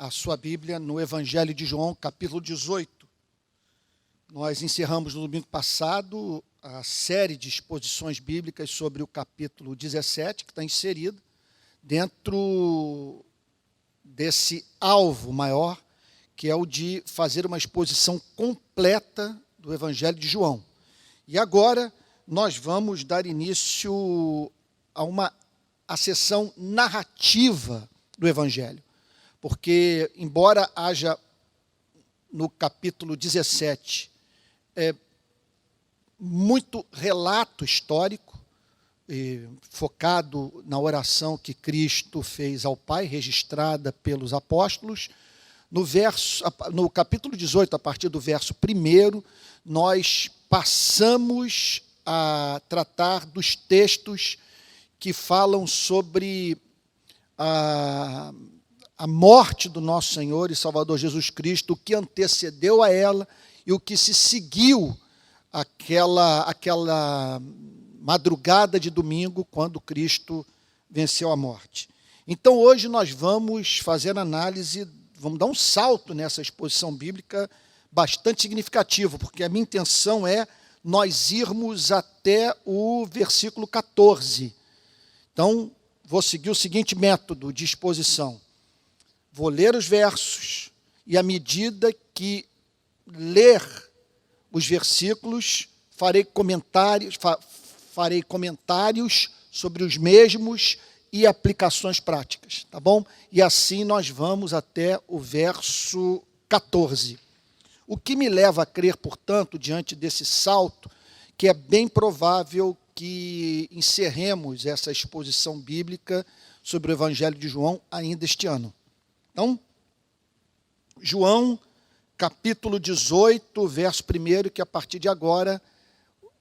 a sua Bíblia no Evangelho de João, capítulo 18. Nós encerramos no domingo passado a série de exposições bíblicas sobre o capítulo 17, que está inserido dentro desse alvo maior, que é o de fazer uma exposição completa do Evangelho de João. E agora nós vamos dar início a sessão narrativa do Evangelho. Porque, embora haja no capítulo 17 muito relato histórico, focado na oração que Cristo fez ao Pai, registrada pelos apóstolos, no capítulo 18, a partir do verso 1, nós passamos a tratar dos textos que falam sobre a morte do nosso Senhor e Salvador Jesus Cristo, o que antecedeu a ela e o que se seguiu aquela madrugada de domingo, quando Cristo venceu a morte. Então, hoje nós vamos fazer análise, vamos dar um salto nessa exposição bíblica bastante significativo, porque a minha intenção é nós irmos até o versículo 14. Então, vou seguir o seguinte método de exposição. Vou ler os versos e, à medida que ler os versículos, farei comentários sobre os mesmos e aplicações práticas, tá bom? E assim nós vamos até o verso 14. O que me leva a crer, portanto, diante desse salto, que é bem provável que encerremos essa exposição bíblica sobre o Evangelho de João ainda este ano. Então, João, capítulo 18, verso 1, que a partir de agora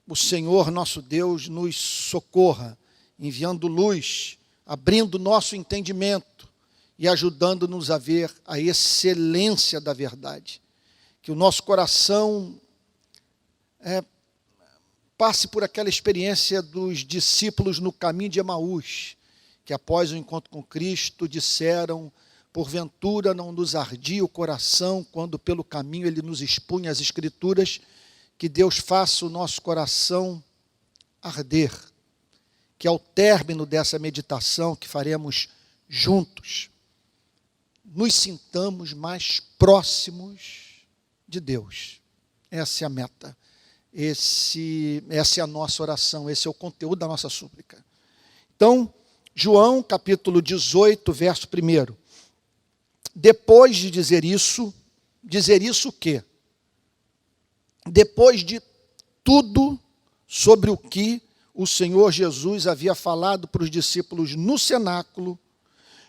o Senhor nosso Deus nos socorra, enviando luz, abrindo nosso entendimento e ajudando-nos a ver a excelência da verdade. Que o nosso coração passe por aquela experiência dos discípulos no caminho de Emaús, que após o encontro com Cristo disseram: porventura não nos ardia o coração quando pelo caminho ele nos expunha as Escrituras. Que Deus faça o nosso coração arder, que ao término dessa meditação que faremos juntos, nos sintamos mais próximos de Deus. Essa é a meta, essa é a nossa oração, esse é o conteúdo da nossa súplica. Então, João, capítulo 18, verso 1. Depois de dizer isso o quê? Depois de tudo sobre o que o Senhor Jesus havia falado para os discípulos no cenáculo,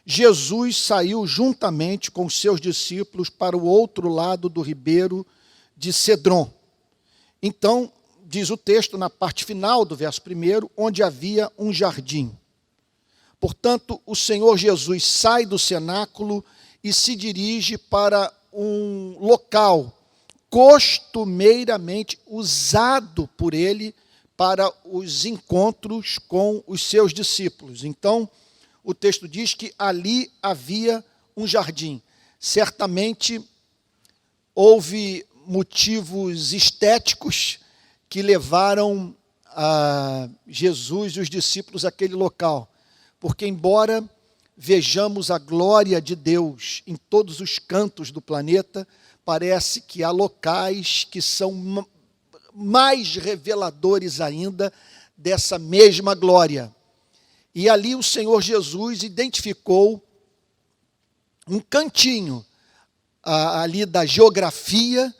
Jesus saiu juntamente com os seus discípulos para o outro lado do ribeiro de Cedron. Então, diz o texto, na parte final do verso 1, onde havia um jardim. Portanto, o Senhor Jesus sai do cenáculo e se dirige para um local costumeiramente usado por ele para os encontros com os seus discípulos. Então, o texto diz que ali havia um jardim. Certamente houve motivos estéticos que levaram a Jesus e os discípulos àquele local. Porque, embora vejamos a glória de Deus em todos os cantos do planeta, parece que há locais que são mais reveladores ainda dessa mesma glória. E ali o Senhor Jesus identificou um cantinho ali da geografia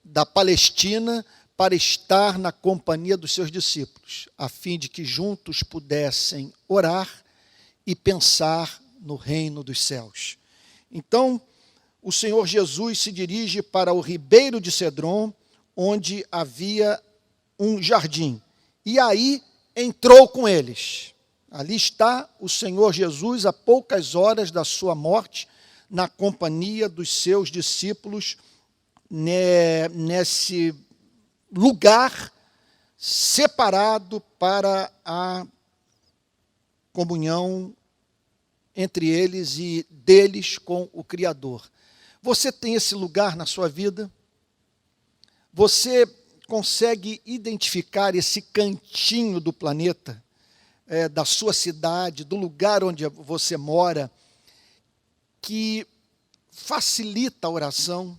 da Palestina para estar na companhia dos seus discípulos, a fim de que juntos pudessem orar e pensar no reino dos céus. Então, o Senhor Jesus se dirige para o ribeiro de Cedron, onde havia um jardim. E aí entrou com eles. Ali está o Senhor Jesus, a poucas horas da sua morte, na companhia dos seus discípulos, nesse lugar separado para a comunhão entre eles e deles com o Criador. Você tem esse lugar na sua vida? Você consegue identificar esse cantinho do planeta, da sua cidade, do lugar onde você mora, que facilita a oração,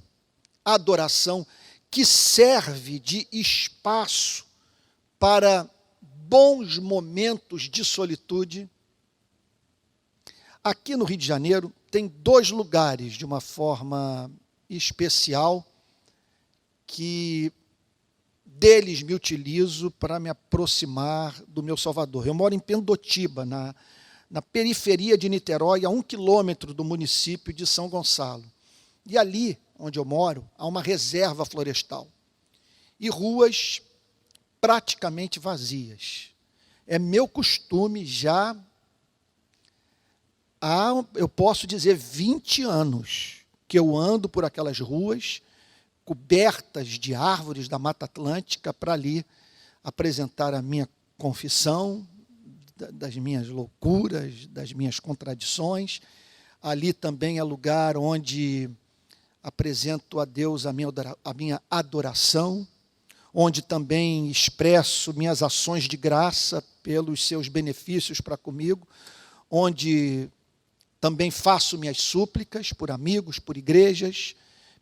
a adoração, que serve de espaço para bons momentos de solitude? Aqui no Rio de Janeiro tem 2 lugares, de uma forma especial, que deles me utilizo para me aproximar do meu Salvador. Eu moro em Pendotiba, na periferia de Niterói, a 1 quilômetro do município de São Gonçalo. E ali, onde eu moro, há uma reserva florestal. E ruas praticamente vazias. É meu costume já há, eu posso dizer, 20 anos que eu ando por aquelas ruas cobertas de árvores da Mata Atlântica para ali apresentar a minha confissão das minhas loucuras, das minhas contradições. Ali também é lugar onde apresento a Deus a minha adoração, onde também expresso minhas ações de graça pelos seus benefícios para comigo, onde também faço minhas súplicas por amigos, por igrejas,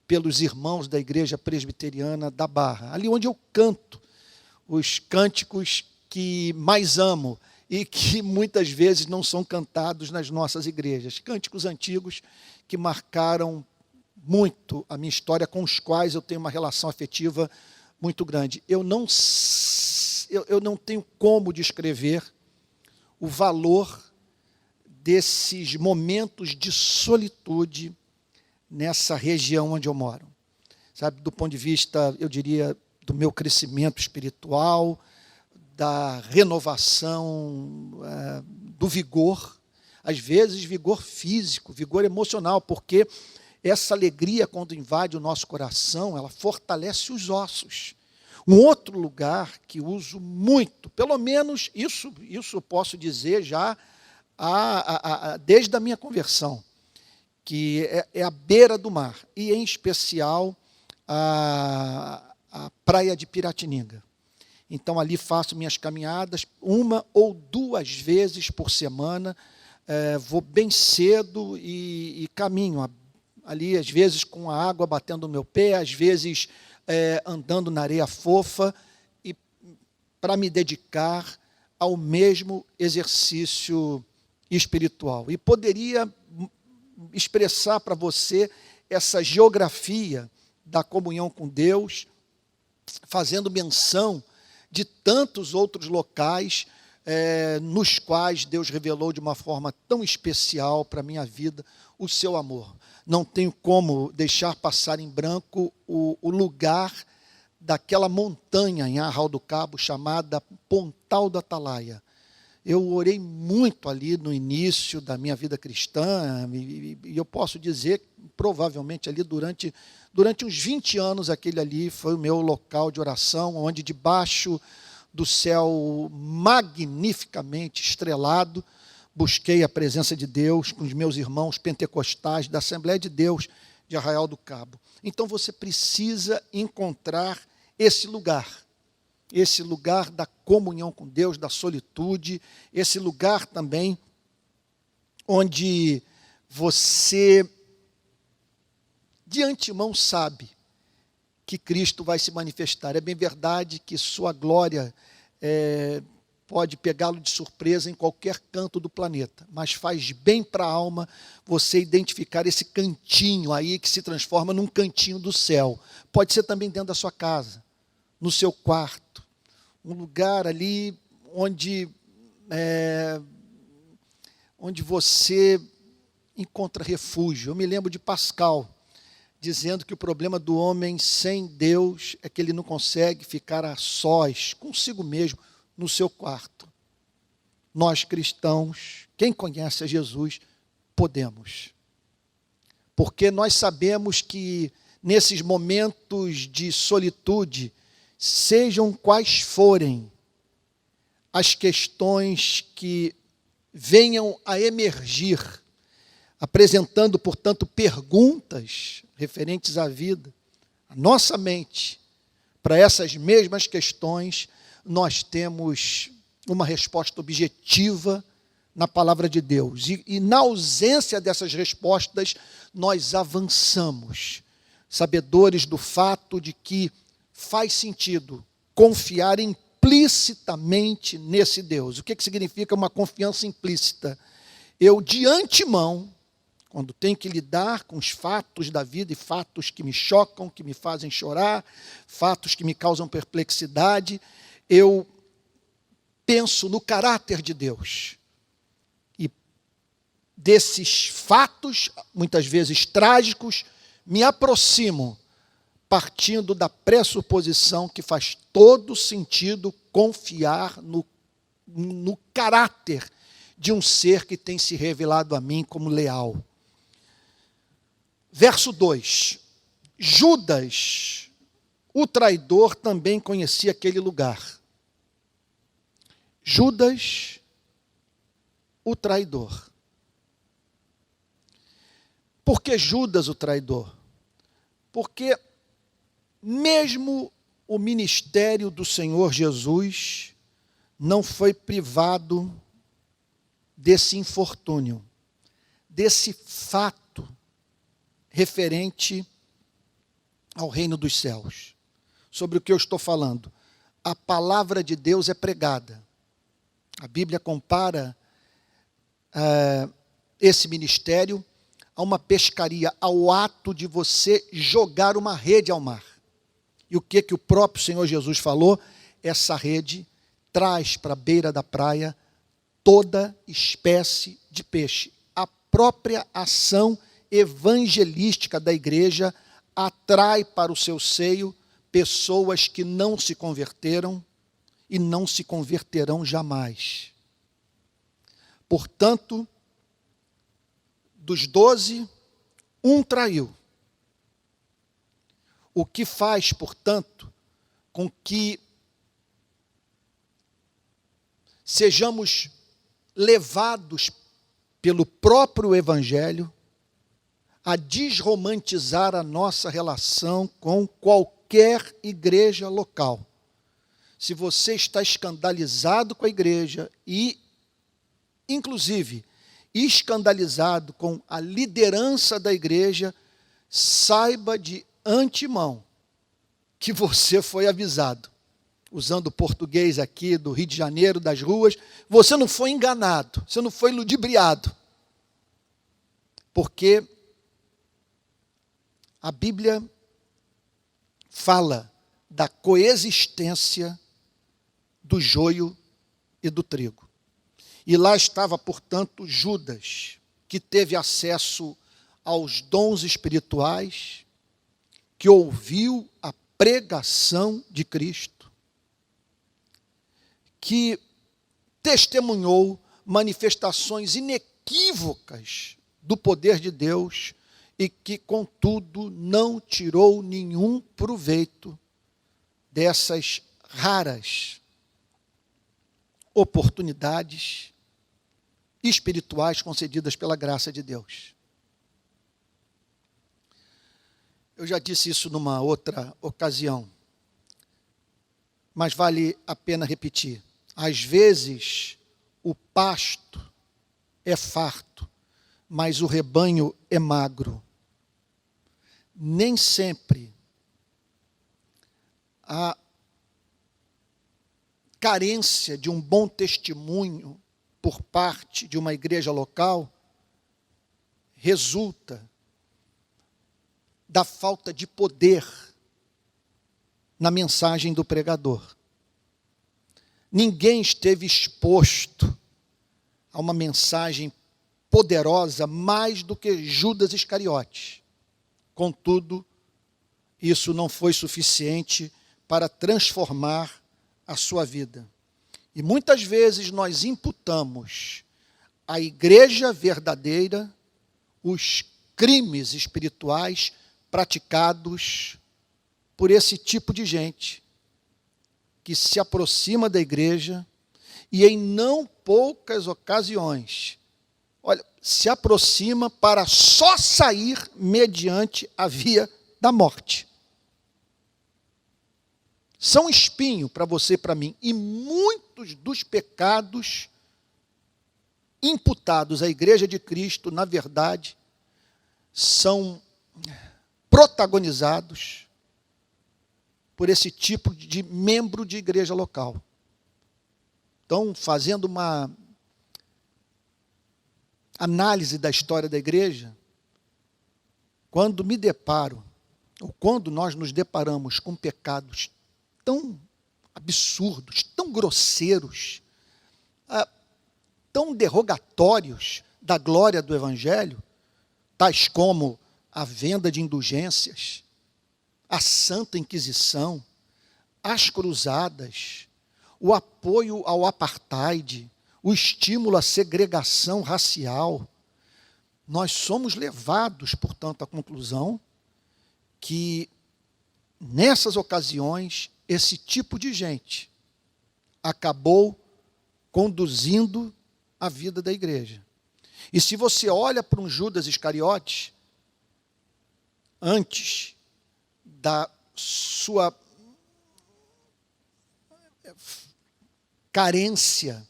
pelos irmãos da Igreja Presbiteriana da Barra, ali onde eu canto os cânticos que mais amo e que muitas vezes não são cantados nas nossas igrejas, cânticos antigos que marcaram muito a minha história, com os quais eu tenho uma relação afetiva muito grande. Eu não tenho como descrever o valor desses momentos de solitude nessa região onde eu moro. Sabe, do ponto de vista, eu diria, do meu crescimento espiritual, da renovação, do vigor, às vezes vigor físico, vigor emocional, porque essa alegria, quando invade o nosso coração, ela fortalece os ossos. Um outro lugar que uso muito, pelo menos isso eu posso dizer já desde a minha conversão, que é a beira do mar, e em especial a praia de Piratininga. Então ali faço minhas caminhadas 1 ou 2 vezes por semana, vou bem cedo e caminho ali, às vezes com a água batendo no meu pé, às vezes andando na areia fofa, e para me dedicar ao mesmo exercício espiritual. E poderia expressar para você essa geografia da comunhão com Deus, fazendo menção de tantos outros locais nos quais Deus revelou de uma forma tão especial para a minha vida o seu amor. Não tenho como deixar passar em branco o lugar daquela montanha em Arraial do Cabo chamada Pontal do Atalaia. Eu orei muito ali no início da minha vida cristã, e eu posso dizer, provavelmente ali durante uns 20 anos, aquele ali foi o meu local de oração, onde debaixo do céu magnificamente estrelado, busquei a presença de Deus com os meus irmãos pentecostais da Assembleia de Deus de Arraial do Cabo. Então você precisa encontrar esse lugar da comunhão com Deus, da solitude, esse lugar também onde você de antemão sabe que Cristo vai se manifestar. É bem verdade que sua glória pode pegá-lo de surpresa em qualquer canto do planeta, mas faz bem para a alma você identificar esse cantinho aí que se transforma num cantinho do céu. Pode ser também dentro da sua casa, no seu quarto, um lugar ali onde você encontra refúgio. Eu me lembro de Pascal, dizendo que o problema do homem sem Deus é que ele não consegue ficar a sós, consigo mesmo, no seu quarto. Nós cristãos, quem conhece a Jesus, podemos. Porque nós sabemos que nesses momentos de solitude, sejam quais forem as questões que venham a emergir, apresentando, portanto, perguntas referentes à vida, a nossa mente, para essas mesmas questões, nós temos uma resposta objetiva na palavra de Deus. E na ausência dessas respostas, nós avançamos, sabedores do fato de que faz sentido confiar implicitamente nesse Deus. O que significa uma confiança implícita? Eu, de antemão, quando tenho que lidar com os fatos da vida, e fatos que me chocam, que me fazem chorar, fatos que me causam perplexidade, eu penso no caráter de Deus. E desses fatos, muitas vezes trágicos, me aproximo, partindo da pressuposição que faz todo sentido confiar no caráter de um ser que tem se revelado a mim como leal. Verso 2. Judas, o traidor, também conhecia aquele lugar. Judas, o traidor. Por que Judas, o traidor? Porque mesmo o ministério do Senhor Jesus não foi privado desse infortúnio, desse fato referente ao reino dos céus. Sobre o que eu estou falando? A palavra de Deus é pregada. A Bíblia compara esse ministério a uma pescaria, ao ato de você jogar uma rede ao mar. E o que o próprio Senhor Jesus falou? Essa rede traz para a beira da praia toda espécie de peixe. A própria ação evangelística da igreja atrai para o seu seio pessoas que não se converteram e não se converterão jamais. Portanto, dos 12, um traiu. O que faz, portanto, com que sejamos levados pelo próprio Evangelho a desromantizar a nossa relação com qualquer igreja local. Se você está escandalizado com a igreja e, inclusive, escandalizado com a liderança da igreja, saiba de antemão que você foi avisado. Usando o português aqui do Rio de Janeiro, das ruas, você não foi enganado, você não foi ludibriado. Porque a Bíblia fala da coexistência do joio e do trigo. E lá estava, portanto, Judas, que teve acesso aos dons espirituais, que ouviu a pregação de Cristo, que testemunhou manifestações inequívocas do poder de Deus e que, contudo, não tirou nenhum proveito dessas raras oportunidades espirituais concedidas pela graça de Deus. Eu já disse isso numa outra ocasião, mas vale a pena repetir. Às vezes, o pasto é farto, mas o rebanho é magro. Nem sempre a carência de um bom testemunho por parte de uma igreja local resulta da falta de poder na mensagem do pregador. Ninguém esteve exposto a uma mensagem poderosa mais do que Judas Iscariotes. Contudo, isso não foi suficiente para transformar a sua vida. E muitas vezes nós imputamos à igreja verdadeira os crimes espirituais praticados por esse tipo de gente que se aproxima da igreja e em não poucas ocasiões, olha, se aproxima para só sair mediante a via da morte. São espinho para você e para mim, e muitos dos pecados imputados à Igreja de Cristo, na verdade, são protagonizados por esse tipo de membro de igreja local. Então, fazendo uma análise da história da igreja, quando me deparo, ou quando nós nos deparamos com pecados tão absurdos, tão grosseiros, tão derrogatórios da glória do Evangelho, tais como a venda de indulgências, a Santa Inquisição, as cruzadas, o apoio ao apartheid, o estímulo à segregação racial, nós somos levados, portanto, à conclusão que, nessas ocasiões, esse tipo de gente acabou conduzindo a vida da igreja. E se você olha para um Judas Iscariotes, antes da sua carência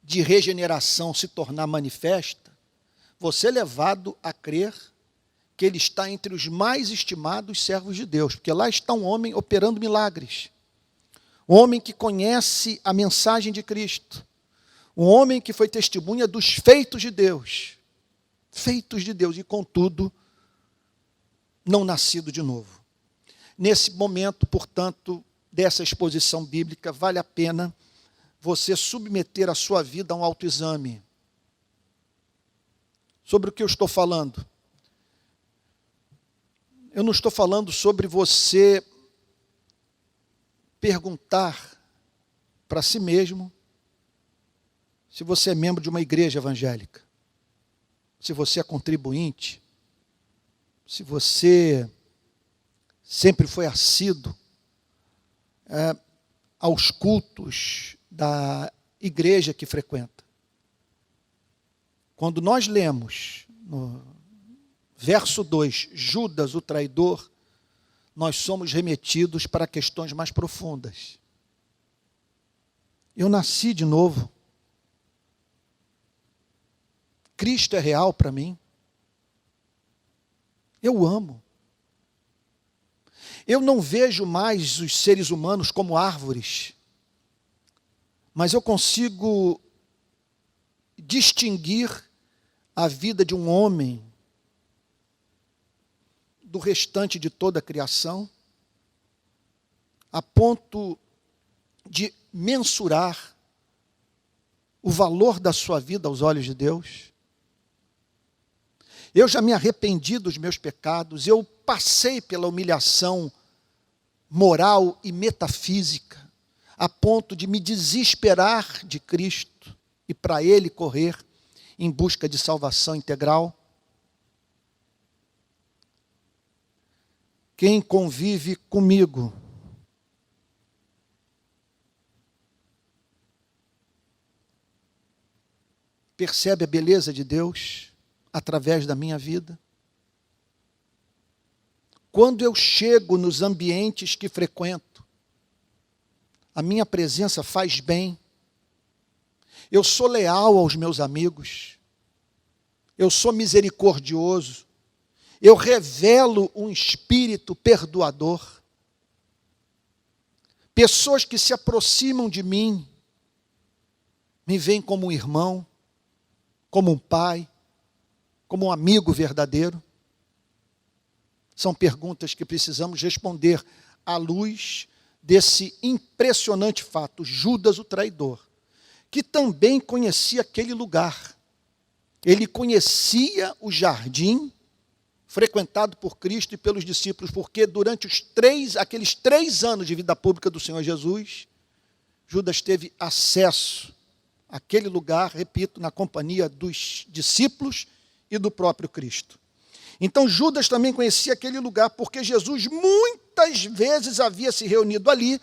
de regeneração se tornar manifesta, você é levado a crer que ele está entre os mais estimados servos de Deus, porque lá está um homem operando milagres, um homem que conhece a mensagem de Cristo, um homem que foi testemunha dos feitos de Deus, e contudo, não nascido de novo. Nesse momento, portanto, dessa exposição bíblica, vale a pena você submeter a sua vida a um autoexame. Sobre o que eu estou falando? Eu não estou falando sobre você perguntar para si mesmo se você é membro de uma igreja evangélica, se você é contribuinte, se você sempre foi assíduo aos cultos da igreja que frequenta. Quando nós lemos no verso 2, Judas o traidor, nós somos remetidos para questões mais profundas. Eu nasci de novo. Cristo é real para mim. Eu amo. Eu não vejo mais os seres humanos como árvores, mas eu consigo distinguir a vida de um homem do restante de toda a criação, a ponto de mensurar o valor da sua vida aos olhos de Deus. Eu já me arrependi dos meus pecados, eu passei pela humilhação moral e metafísica, a ponto de me desesperar de Cristo e para Ele correr em busca de salvação integral. Quem convive comigo percebe a beleza de Deus através da minha vida? Quando eu chego nos ambientes que frequento, a minha presença faz bem. Eu sou leal aos meus amigos. Eu sou misericordioso. Eu revelo um espírito perdoador. Pessoas que se aproximam de mim, me veem como um irmão, como um pai, como um amigo verdadeiro. São perguntas que precisamos responder à luz desse impressionante fato. Judas o traidor, que também conhecia aquele lugar. Ele conhecia o jardim frequentado por Cristo e pelos discípulos, porque durante aqueles 3 anos de vida pública do Senhor Jesus, Judas teve acesso àquele lugar, repito, na companhia dos discípulos e do próprio Cristo. Então Judas também conhecia aquele lugar, porque Jesus muitas vezes havia se reunido ali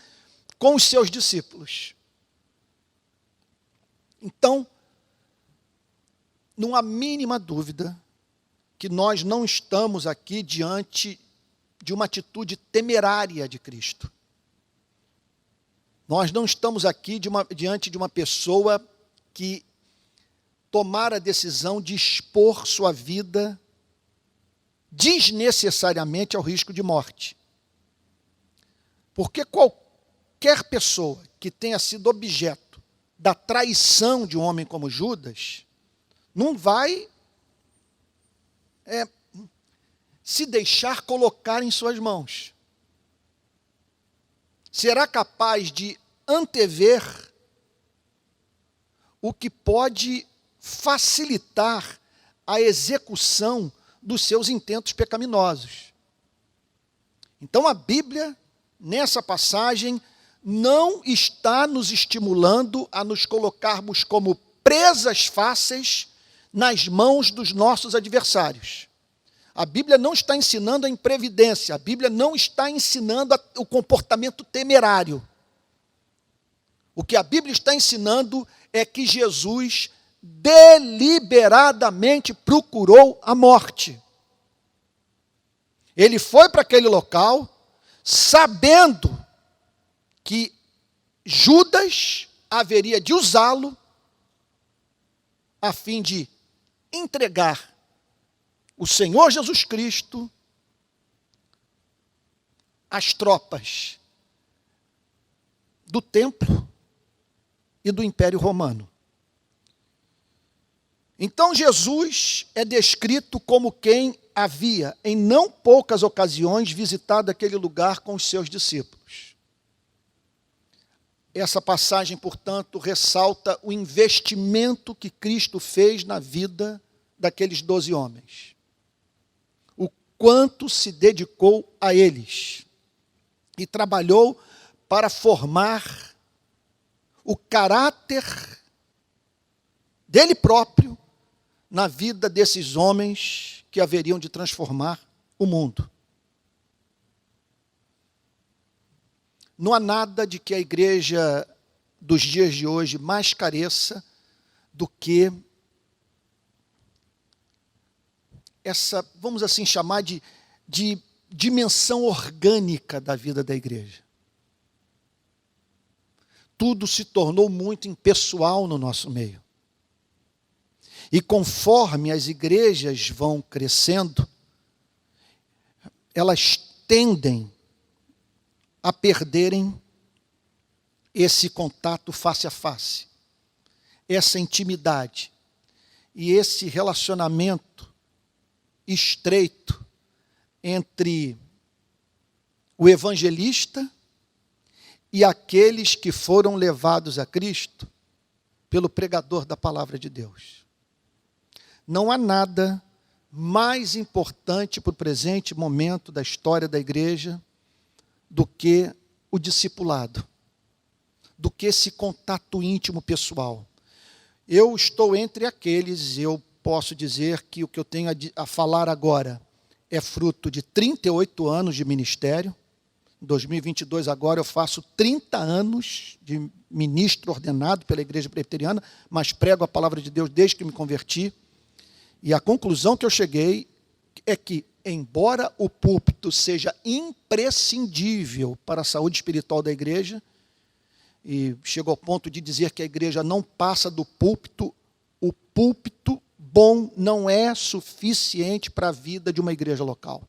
com os seus discípulos. Então, não há mínima dúvida que nós não estamos aqui diante de uma atitude temerária de Cristo. Nós não estamos aqui diante de uma pessoa que tomara a decisão de expor sua vida desnecessariamente ao risco de morte. Porque qualquer pessoa que tenha sido objeto da traição de um homem como Judas, não vai se deixar colocar em suas mãos. Será capaz de antever o que pode facilitar a execução dos seus intentos pecaminosos. Então a Bíblia, nessa passagem, não está nos estimulando a nos colocarmos como presas fáceis nas mãos dos nossos adversários. A Bíblia não está ensinando a imprevidência, a Bíblia não está ensinando o comportamento temerário. O que a Bíblia está ensinando é que Jesus deliberadamente procurou a morte. Ele foi para aquele local sabendo que Judas haveria de usá-lo a fim de entregar o Senhor Jesus Cristo às tropas do templo e do Império Romano. Então Jesus é descrito como quem havia, em não poucas ocasiões, visitado aquele lugar com os seus discípulos. Essa passagem, portanto, ressalta o investimento que Cristo fez na vida daqueles 12 homens. O quanto se dedicou a eles e trabalhou para formar o caráter dele próprio na vida desses homens que haveriam de transformar o mundo. Não há nada de que a igreja dos dias de hoje mais careça do que essa, vamos assim chamar de dimensão orgânica da vida da igreja. Tudo se tornou muito impessoal no nosso meio. E conforme as igrejas vão crescendo, elas tendem a perderem esse contato face a face, essa intimidade e esse relacionamento estreito entre o evangelista e aqueles que foram levados a Cristo pelo pregador da palavra de Deus. Não há nada mais importante para o presente momento da história da igreja do que o discipulado, do que esse contato íntimo pessoal. Eu estou entre aqueles, eu posso dizer que o que eu tenho a falar agora é fruto de 38 anos de ministério. Em 2022, agora, eu faço 30 anos de ministro ordenado pela Igreja Presbiteriana, mas prego a palavra de Deus desde que me converti. E a conclusão que eu cheguei é que, embora o púlpito seja imprescindível para a saúde espiritual da igreja, e chego ao ponto de dizer que a igreja não passa do púlpito, o púlpito bom não é suficiente para a vida de uma igreja local.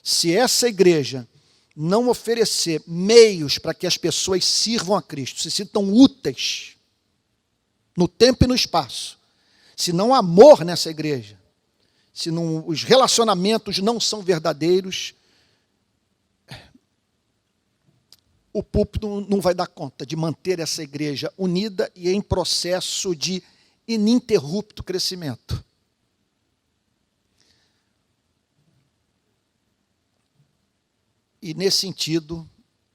Se essa igreja não oferecer meios para que as pessoas sirvam a Cristo, se sintam úteis no tempo e no espaço, se não há amor nessa igreja, se não, os relacionamentos não são verdadeiros, o púlpito não vai dar conta de manter essa igreja unida e em processo de ininterrupto crescimento. E, nesse sentido,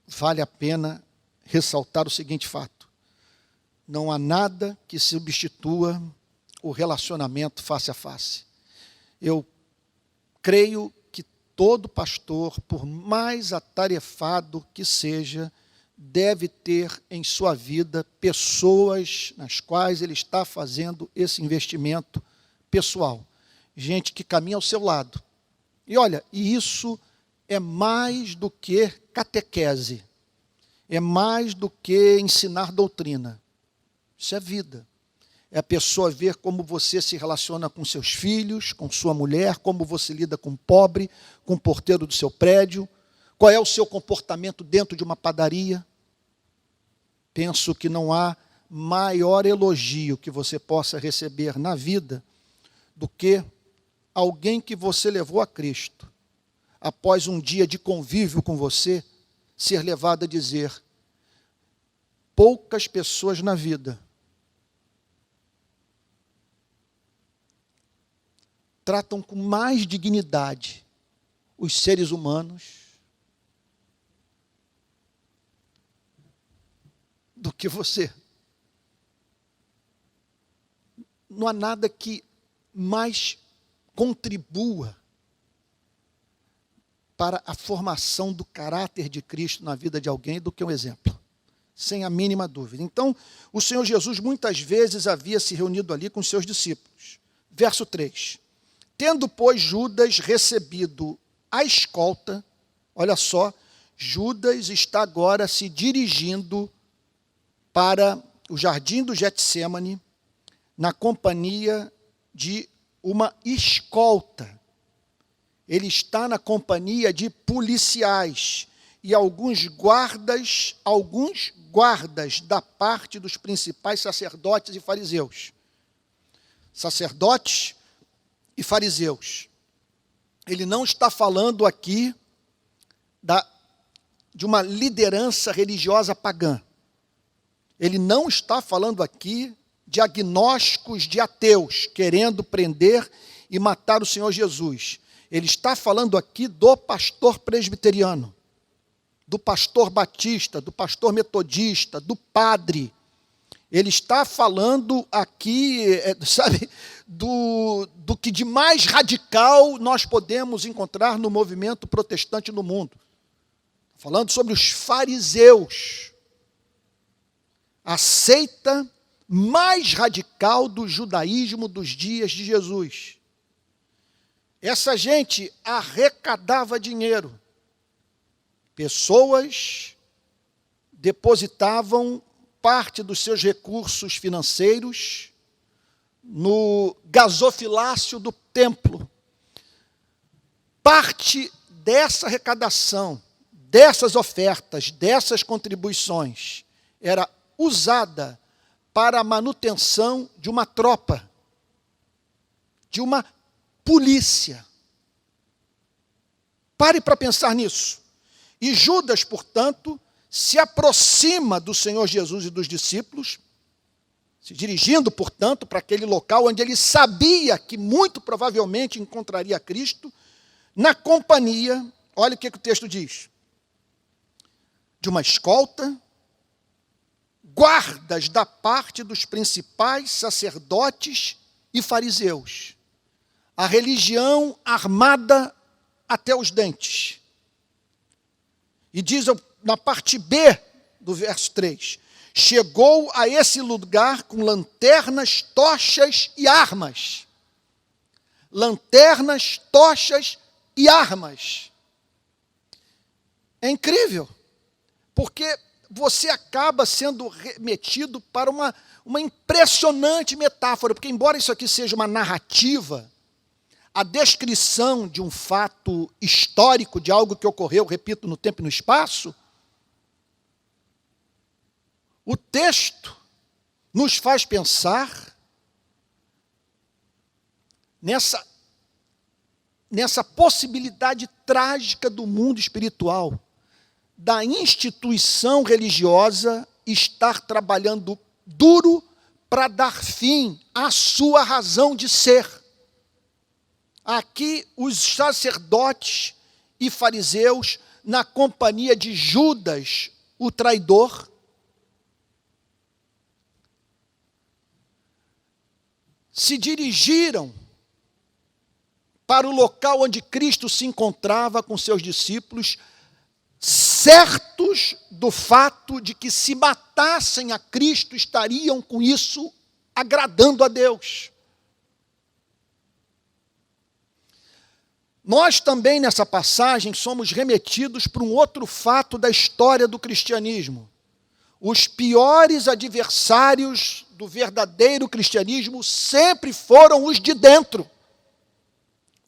vale a pena ressaltar o seguinte fato: não há nada que substitua o relacionamento face a face. Eu creio que todo pastor, por mais atarefado que seja, deve ter em sua vida pessoas nas quais ele está fazendo esse investimento pessoal. Gente que caminha ao seu lado. E olha, e isso é mais do que catequese. É mais do que ensinar doutrina. Isso é vida. É a pessoa ver como você se relaciona com seus filhos, com sua mulher, como você lida com o pobre, com o porteiro do seu prédio, qual é o seu comportamento dentro de uma padaria. Penso que não há maior elogio que você possa receber na vida do que alguém que você levou a Cristo, após um dia de convívio com você, ser levado a dizer: poucas pessoas na vida tratam com mais dignidade os seres humanos do que você. Não há nada que mais contribua para a formação do caráter de Cristo na vida de alguém do que um exemplo, sem a mínima dúvida. Então, o Senhor Jesus muitas vezes havia se reunido ali com seus discípulos. Verso 3. Tendo, pois, Judas recebido a escolta, olha só, Judas está agora se dirigindo para o jardim do Getsêmani, na companhia de uma escolta. Ele está na companhia de policiais e alguns guardas da parte dos principais sacerdotes e fariseus. Sacerdotes e fariseus. Ele não está falando aqui de uma liderança religiosa pagã. Ele não está falando aqui de agnósticos de ateus, querendo prender e matar o Senhor Jesus. Ele está falando aqui do pastor presbiteriano, do pastor batista, do pastor metodista, do padre. Ele está falando aqui, sabe, do que de mais radical nós podemos encontrar no movimento protestante no mundo. Falando sobre os fariseus. A seita mais radical do judaísmo dos dias de Jesus. Essa gente arrecadava dinheiro. Pessoas depositavam parte dos seus recursos financeiros no gasofilácio do templo. Parte dessa arrecadação, dessas ofertas, dessas contribuições, era usada para a manutenção de uma tropa, de uma polícia. Pare para pensar nisso. E Judas, portanto, se aproxima do Senhor Jesus e dos discípulos, se dirigindo, portanto, para aquele local onde ele sabia que muito provavelmente encontraria Cristo, na companhia, olha o que o texto diz, de uma escolta, guardas da parte dos principais sacerdotes e fariseus. A religião armada até os dentes. E diz na parte B do verso 3, chegou a esse lugar com lanternas, tochas e armas. Lanternas, tochas e armas. É incrível, porque você acaba sendo remetido para uma impressionante metáfora, porque embora isso aqui seja uma narrativa, a descrição de um fato histórico, de algo que ocorreu, repito, no tempo e no espaço, o texto nos faz pensar nessa possibilidade trágica do mundo espiritual, da instituição religiosa estar trabalhando duro para dar fim à sua razão de ser. Aqui os sacerdotes e fariseus, na companhia de Judas, o traidor, se dirigiram para o local onde Cristo se encontrava com seus discípulos, certos do fato de que se matassem a Cristo, estariam com isso agradando a Deus. Nós também, nessa passagem, somos remetidos para um outro fato da história do cristianismo. Os piores adversários do verdadeiro cristianismo sempre foram os de dentro.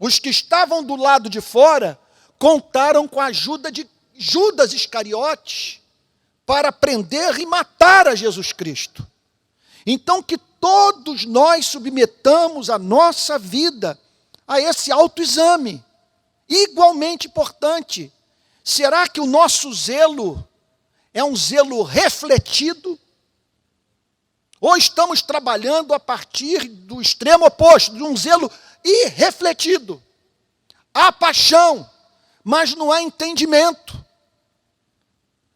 Os que estavam do lado de fora contaram com a ajuda de Judas Iscariotes para prender e matar a Jesus Cristo. Então, que todos nós submetamos a nossa vida a esse autoexame, igualmente importante. Será que o nosso zelo é um zelo refletido? Ou estamos trabalhando a partir do extremo oposto, de um zelo irrefletido? Há paixão, mas não há entendimento.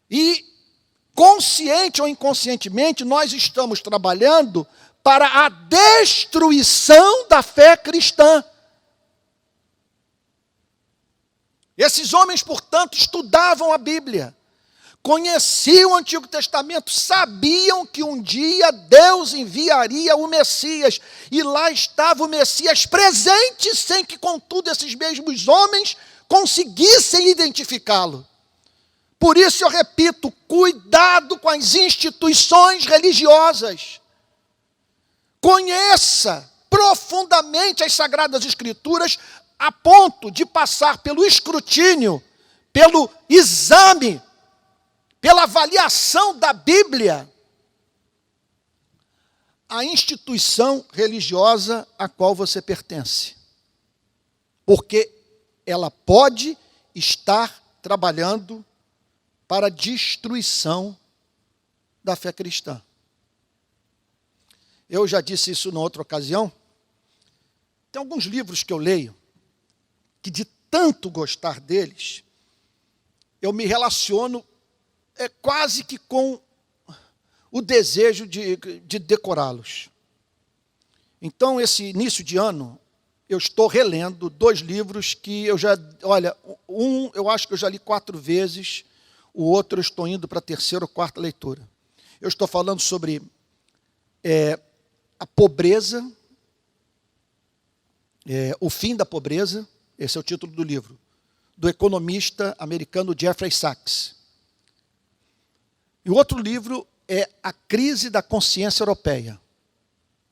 E, consciente ou inconscientemente, nós estamos trabalhando para a destruição da fé cristã. Esses homens, portanto, estudavam a Bíblia, conheciam o Antigo Testamento, sabiam que um dia Deus enviaria o Messias, e lá estava o Messias presente, sem que, contudo, esses mesmos homens conseguissem identificá-lo. Por isso eu repito, cuidado com as instituições religiosas. Conheça profundamente as Sagradas Escrituras, a ponto de passar pelo escrutínio, pelo exame, pela avaliação da Bíblia, a instituição religiosa a qual você pertence. Porque ela pode estar trabalhando para a destruição da fé cristã. Eu já disse isso numa outra ocasião. Tem alguns livros que eu leio, que de tanto gostar deles, eu me relaciono quase que com o desejo de decorá-los. Então, esse início de ano, eu estou relendo 2 livros que eu já... Olha, um eu acho que eu já li 4 vezes, o outro eu estou indo para a 3ª ou 4ª leitura. Eu estou falando sobre a pobreza, o fim da pobreza. Esse é o título do livro, do economista americano Jeffrey Sachs. E o outro livro é A Crise da Consciência Europeia,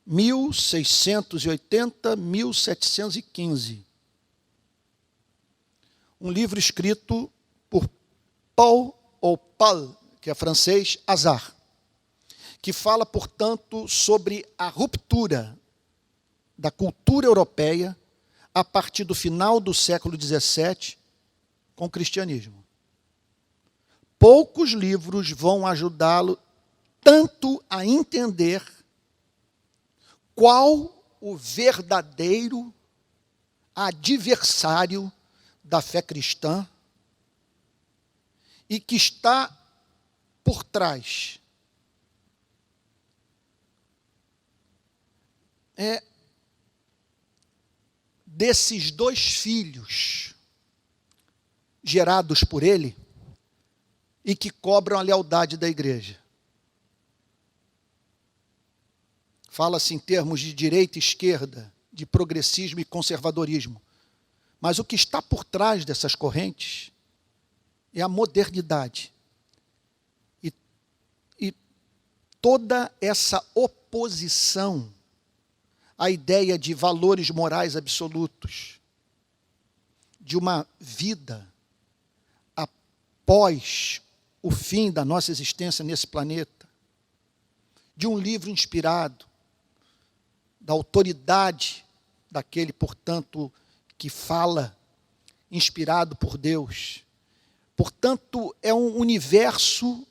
1680-1715. Um livro escrito por Paul, que é francês, Azar, que fala, portanto, sobre a ruptura da cultura europeia a partir do final do século XVII com o cristianismo. Poucos livros vão ajudá-lo tanto a entender qual o verdadeiro adversário da fé cristã e que está por trás. Desses 2 filhos gerados por ele e que cobram a lealdade da igreja. Fala-se em termos de direita e esquerda, de progressismo e conservadorismo. Mas o que está por trás dessas correntes é a modernidade. E toda essa oposição à ideia de valores morais absolutos, de uma vida após o fim da nossa existência nesse planeta, de um livro inspirado, da autoridade daquele, portanto, que fala, inspirado por Deus. Portanto, é um universo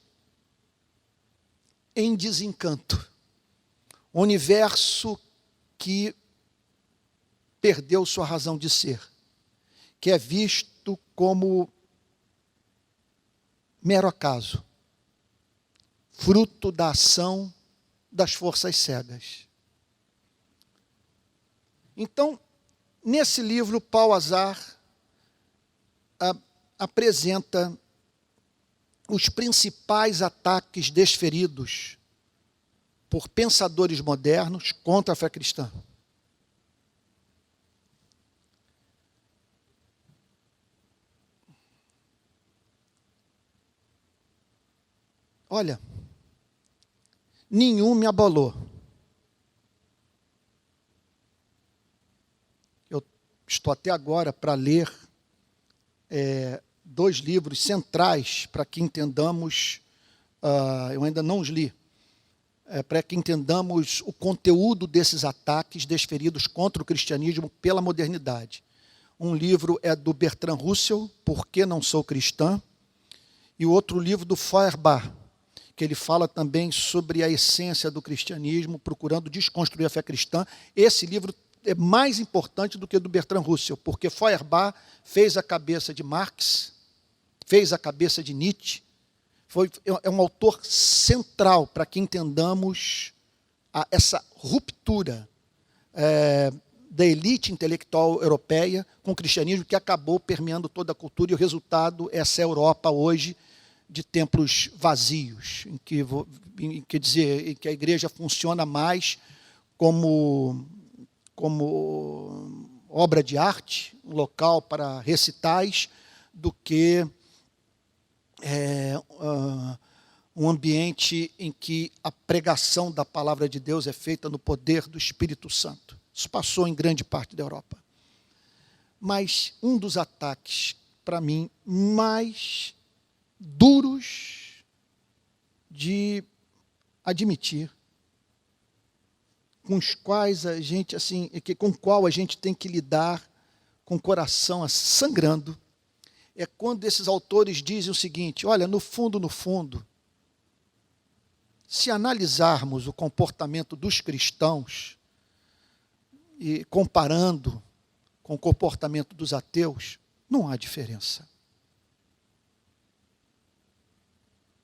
em desencanto. Um universo que perdeu sua razão de ser, que é visto como mero acaso, fruto da ação das forças cegas. Então, nesse livro, Paul Azar apresenta os principais ataques desferidos por pensadores modernos contra a fé cristã. Olha, nenhum me abalou. Eu estou até agora para ler 2 livros centrais para que entendamos, eu ainda não os li, para que entendamos o conteúdo desses ataques desferidos contra o cristianismo pela modernidade. Um livro é do Bertrand Russell, Por que não sou cristã? E o outro livro do Feuerbach, que ele fala também sobre a essência do cristianismo, procurando desconstruir a fé cristã. Esse livro é mais importante do que o do Bertrand Russell, porque Feuerbach fez a cabeça de Marx, fez a cabeça de Nietzsche, é um autor central para que entendamos essa ruptura da elite intelectual europeia com o cristianismo, que acabou permeando toda a cultura, e o resultado é essa Europa hoje de templos vazios, em que a igreja funciona mais como obra de arte, um local para recitais, do que um ambiente em que a pregação da palavra de Deus é feita no poder do Espírito Santo. Isso passou em grande parte da Europa. Mas um dos ataques, para mim, mais duros de admitir, com os quais a gente, com o qual a gente tem que lidar com o coração sangrando, é quando esses autores dizem o seguinte: olha, no fundo, se analisarmos o comportamento dos cristãos e comparando com o comportamento dos ateus, não há diferença.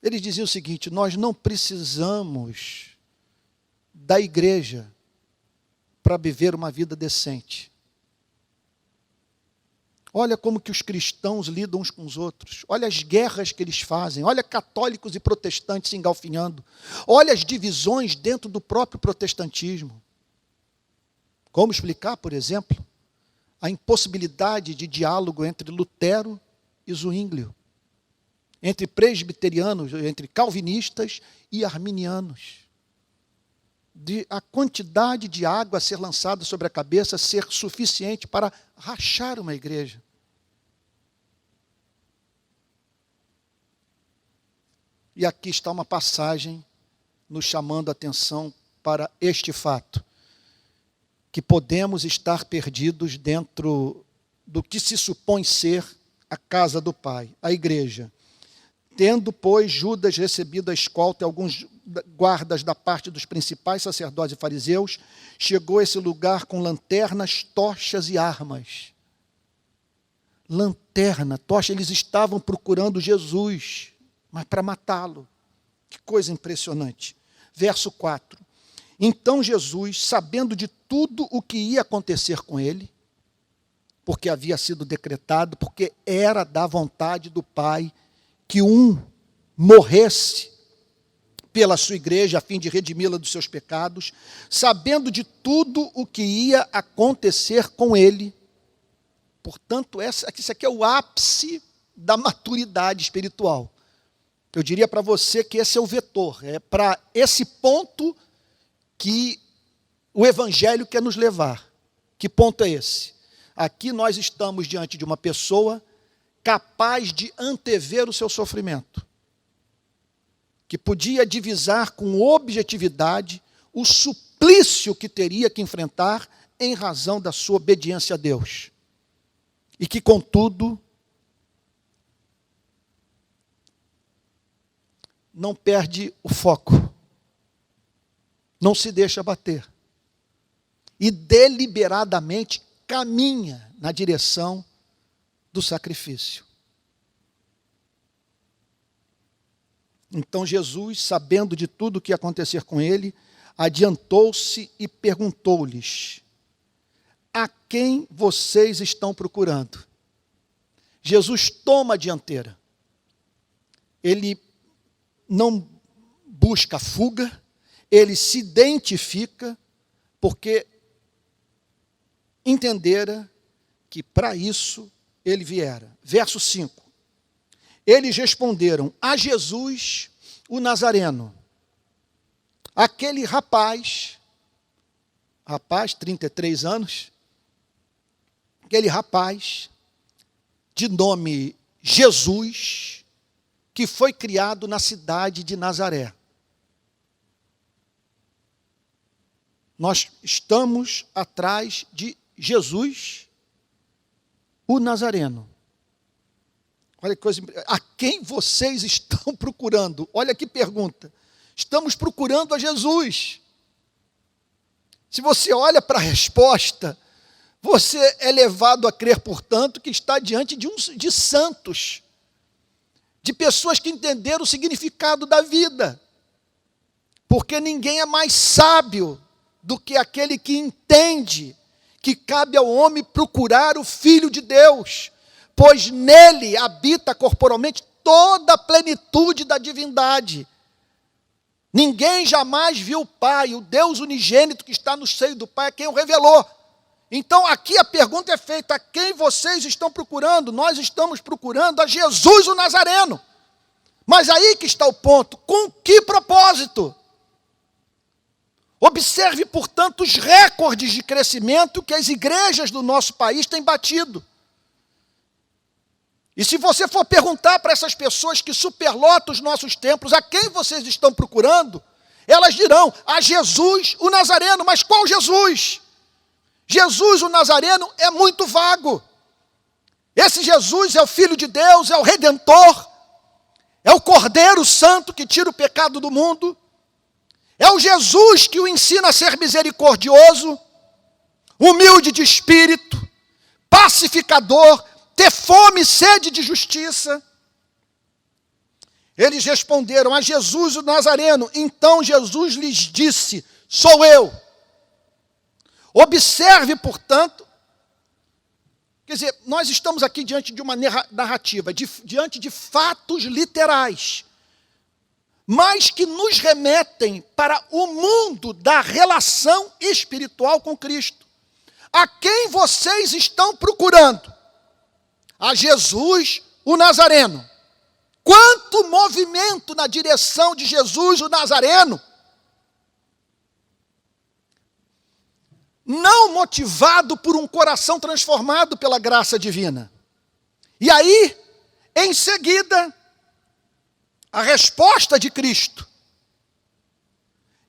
Eles diziam o seguinte: nós não precisamos da igreja para viver uma vida decente. Olha como que os cristãos lidam uns com os outros. Olha as guerras que eles fazem. Olha católicos e protestantes se engalfinhando. Olha as divisões dentro do próprio protestantismo. Como explicar, por exemplo, a impossibilidade de diálogo entre Lutero e Zwinglio, entre presbiterianos, entre calvinistas e arminianos? De a quantidade de água a ser lançada sobre a cabeça ser suficiente para rachar uma igreja. E aqui está uma passagem nos chamando a atenção para este fato, que podemos estar perdidos dentro do que se supõe ser a casa do Pai, a igreja. Tendo, pois, Judas recebido a escolta e alguns guardas da parte dos principais sacerdotes e fariseus, chegou a esse lugar com lanternas, tochas e armas. Lanterna, tocha, eles estavam procurando Jesus, mas para matá-lo. Que coisa impressionante. Verso 4. Então Jesus, sabendo de tudo o que ia acontecer com ele, porque havia sido decretado, porque era da vontade do Pai que um morresse pela sua igreja, a fim de redimi-la dos seus pecados, sabendo de tudo o que ia acontecer com ele. Portanto, isso aqui é o ápice da maturidade espiritual. Eu diria para você que esse é o vetor, é para esse ponto que o Evangelho quer nos levar. Que ponto é esse? Aqui nós estamos diante de uma pessoa capaz de antever o seu sofrimento, que podia divisar com objetividade o suplício que teria que enfrentar em razão da sua obediência a Deus, e que, contudo, não perde o foco, não se deixa abater, e deliberadamente caminha na direção do sacrifício. Então Jesus, sabendo de tudo o que ia acontecer com ele, adiantou-se e perguntou-lhes: a quem vocês estão procurando? Jesus toma a dianteira. ele não busca fuga, ele se identifica, porque entendera que para isso ele viera. Verso 5. Eles responderam: a Jesus, o Nazareno. Aquele rapaz, 33 anos, aquele rapaz de nome Jesus, que foi criado na cidade de Nazaré. Nós estamos atrás de Jesus, o Nazareno. Olha que coisa, a quem vocês estão procurando? Olha que pergunta. Estamos procurando a Jesus. Se você olha para a resposta, você é levado a crer, portanto, que está diante de santos, de pessoas que entenderam o significado da vida. Porque ninguém é mais sábio do que aquele que entende que cabe ao homem procurar o Filho de Deus, pois nele habita corporalmente toda a plenitude da divindade. Ninguém jamais viu o Pai, o Deus unigênito que está no seio do Pai, é quem o revelou. Então aqui a pergunta é feita: a quem vocês estão procurando? Nós estamos procurando a Jesus o Nazareno. Mas aí que está o ponto: com que propósito? Observe, portanto, os recordes de crescimento que as igrejas do nosso país têm batido. E se você for perguntar para essas pessoas que superlotam os nossos templos, a quem vocês estão procurando, elas dirão: a Jesus o Nazareno. Mas qual Jesus? Jesus o Nazareno é muito vago. Esse Jesus é o Filho de Deus, é o Redentor, é o Cordeiro Santo que tira o pecado do mundo, é o Jesus que o ensina a ser misericordioso, humilde de espírito, pacificador, ter fome e sede de justiça. Eles responderam: a Jesus o Nazareno. Então Jesus lhes disse: sou eu. Observe, portanto, quer dizer, nós estamos aqui diante de uma narrativa, diante de fatos literais, mas que nos remetem para o mundo da relação espiritual com Cristo. A quem vocês estão procurando? A Jesus o Nazareno. Quanto movimento na direção de Jesus o Nazareno, não motivado por um coração transformado pela graça divina. E aí, em seguida, a resposta de Cristo.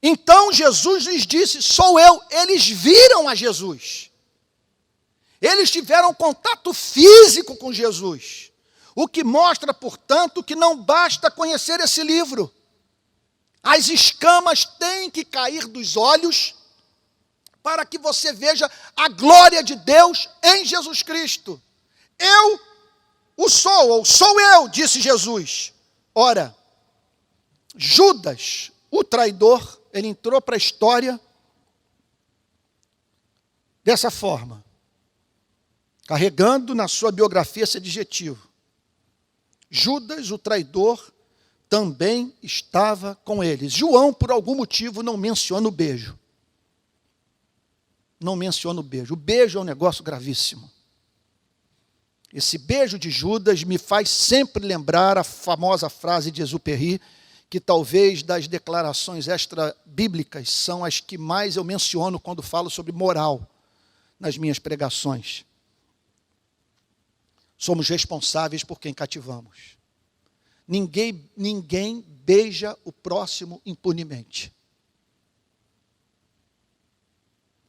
Então Jesus lhes disse: sou eu. Eles viram a Jesus. Eles tiveram contato físico com Jesus. O que mostra, portanto, que não basta conhecer esse livro. As escamas têm que cair dos olhos para que você veja a glória de Deus em Jesus Cristo. Eu o sou, ou sou eu, disse Jesus. Ora, Judas, o traidor, ele entrou para a história dessa forma, carregando na sua biografia esse adjetivo. Judas, o traidor, também estava com eles. João, por algum motivo, não menciona o beijo. Não menciona o beijo. O beijo é um negócio gravíssimo. Esse beijo de Judas me faz sempre lembrar a famosa frase de Exupéry, que talvez das declarações extra-bíblicas são as que mais eu menciono quando falo sobre moral nas minhas pregações. Somos responsáveis por quem cativamos. Ninguém beija o próximo impunemente.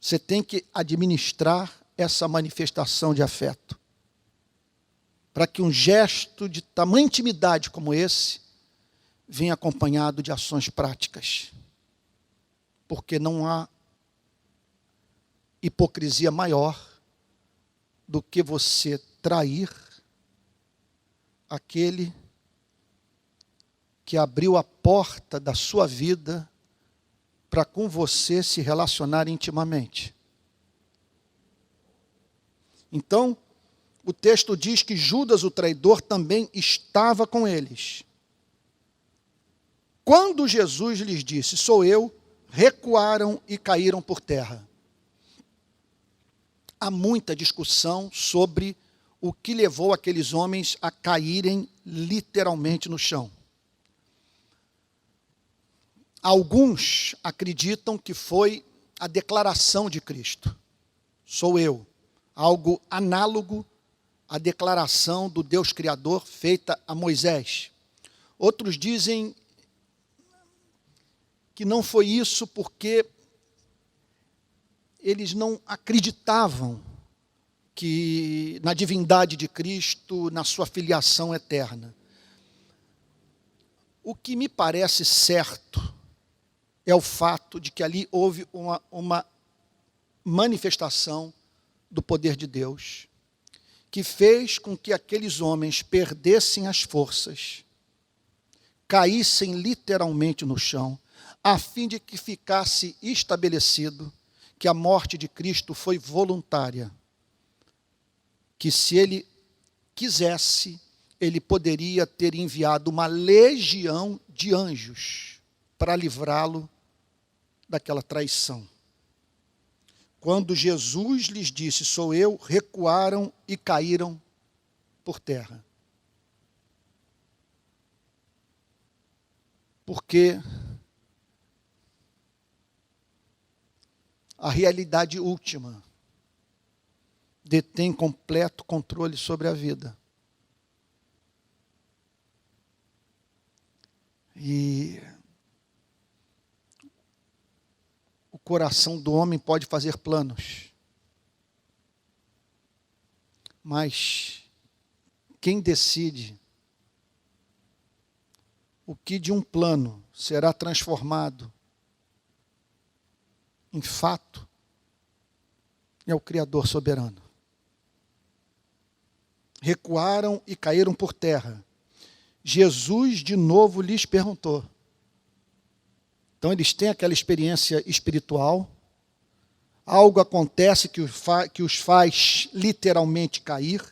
Você tem que administrar essa manifestação de afeto, para que um gesto de tamanha intimidade como esse venha acompanhado de ações práticas. Porque não há hipocrisia maior do que você trair aquele que abriu a porta da sua vida para com você se relacionar intimamente. Então, o texto diz que Judas, o traidor, também estava com eles. Quando Jesus lhes disse, sou eu, recuaram e caíram por terra. Há muita discussão sobre o que levou aqueles homens a caírem literalmente no chão. Alguns acreditam que foi a declaração de Cristo. Sou eu. Algo análogo à declaração do Deus Criador feita a Moisés. Outros dizem que não foi isso porque eles não acreditavam que na divindade de Cristo, na sua filiação eterna. O que me parece certo é o fato de que ali houve uma manifestação do poder de Deus, que fez com que aqueles homens perdessem as forças, caíssem literalmente no chão, a fim de que ficasse estabelecido que a morte de Cristo foi voluntária, que se ele quisesse, ele poderia ter enviado uma legião de anjos para livrá-lo daquela traição. Quando Jesus lhes disse, sou eu, recuaram e caíram por terra. Porque a realidade última detém completo controle sobre a vida. E o coração do homem pode fazer planos, mas quem decide o que de um plano será transformado em fato é o Criador soberano. Recuaram e caíram por terra. Jesus de novo lhes perguntou. Então eles têm aquela experiência espiritual, algo acontece que os faz literalmente cair,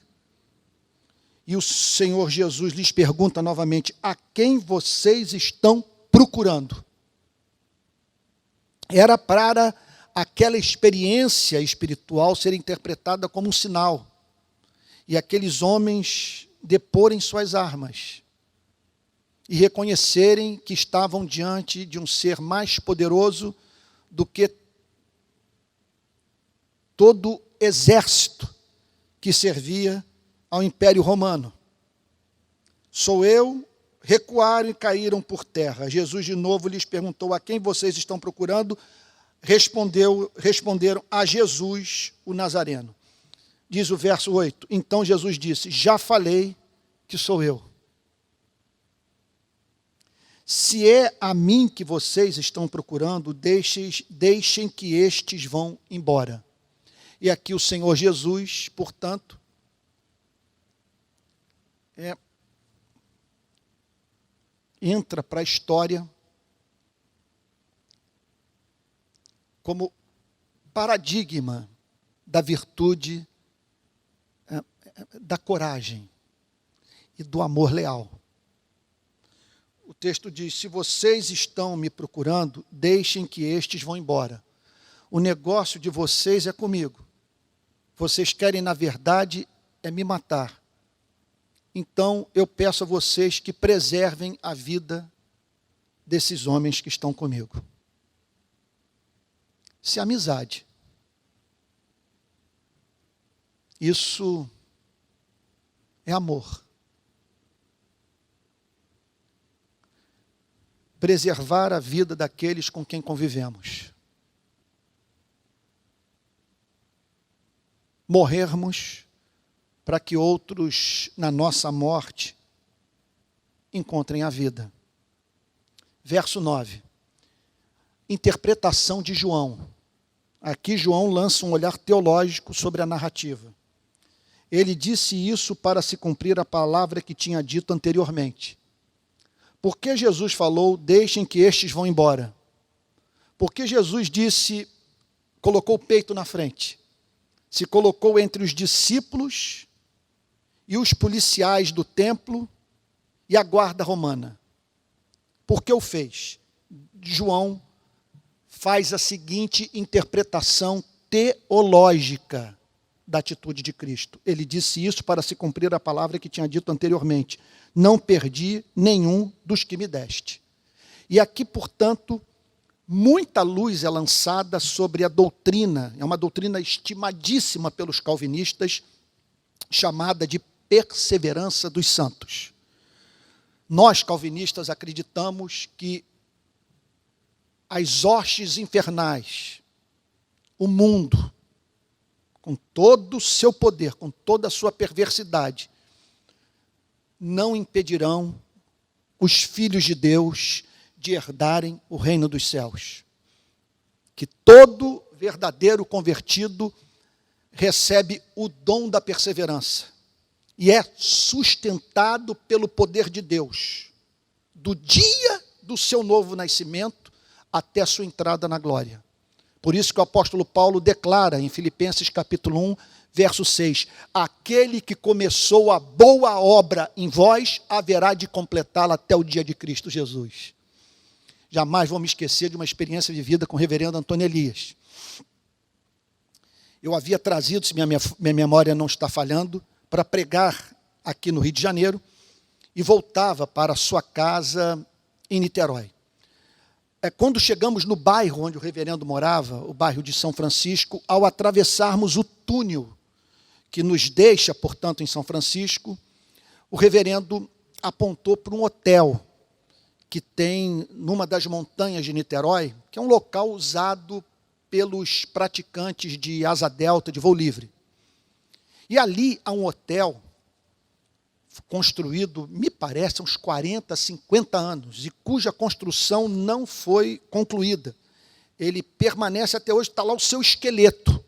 e o Senhor Jesus lhes pergunta novamente, a quem vocês estão procurando? Era para aquela experiência espiritual ser interpretada como um sinal, e aqueles homens deporem suas armas, e reconhecerem que estavam diante de um ser mais poderoso do que todo exército que servia ao Império Romano. Sou eu, recuaram e caíram por terra. Jesus de novo lhes perguntou, a quem vocês estão procurando? Responderam, a Jesus, o Nazareno. Diz o verso 8, então Jesus disse, já falei que sou eu. Se é a mim que vocês estão procurando, deixem que estes vão embora. E aqui o Senhor Jesus, portanto, entra para a história como paradigma da virtude, da coragem e do amor leal. O texto diz, se vocês estão me procurando, deixem que estes vão embora. O negócio de vocês é comigo. Vocês querem, na verdade, me matar. Então, eu peço a vocês que preservem a vida desses homens que estão comigo. Se amizade. Isso é amor. Preservar a vida daqueles com quem convivemos. Morrermos para que outros, na nossa morte, encontrem a vida. Verso 9. Interpretação de João. Aqui João lança um olhar teológico sobre a narrativa. Ele disse isso para se cumprir a palavra que tinha dito anteriormente. Por que Jesus falou, deixem que estes vão embora? Porque Jesus disse, colocou o peito na frente. Se colocou entre os discípulos e os policiais do templo e a guarda romana. Por que o fez? João faz a seguinte interpretação teológica da atitude de Cristo. Ele disse isso para se cumprir a palavra que tinha dito anteriormente: não perdi nenhum dos que me deste. E aqui, portanto, muita luz é lançada sobre a doutrina, é uma doutrina estimadíssima pelos calvinistas, chamada de perseverança dos santos. Nós, calvinistas, acreditamos que as hostes infernais, o mundo, com todo o seu poder, com toda a sua perversidade, não impedirão os filhos de Deus de herdarem o reino dos céus. Que todo verdadeiro convertido recebe o dom da perseverança e é sustentado pelo poder de Deus, do dia do seu novo nascimento até a sua entrada na glória. Por isso que o apóstolo Paulo declara em Filipenses capítulo 1, verso 6, aquele que começou a boa obra em vós, haverá de completá-la até o dia de Cristo Jesus. Jamais vou me esquecer de uma experiência vivida com o reverendo Antônio Elias. Eu havia trazido, se minha memória não está falhando, para pregar aqui no Rio de Janeiro, e voltava para a sua casa em Niterói. Quando chegamos no bairro onde o reverendo morava, o bairro de São Francisco, ao atravessarmos o túnel que nos deixa, portanto, em São Francisco, o reverendo apontou para um hotel que tem numa das montanhas de Niterói, que é um local usado pelos praticantes de asa delta, de voo livre. E ali há um hotel construído, me parece, há uns 40, 50 anos, e cuja construção não foi concluída. Ele permanece até hoje, está lá o seu esqueleto.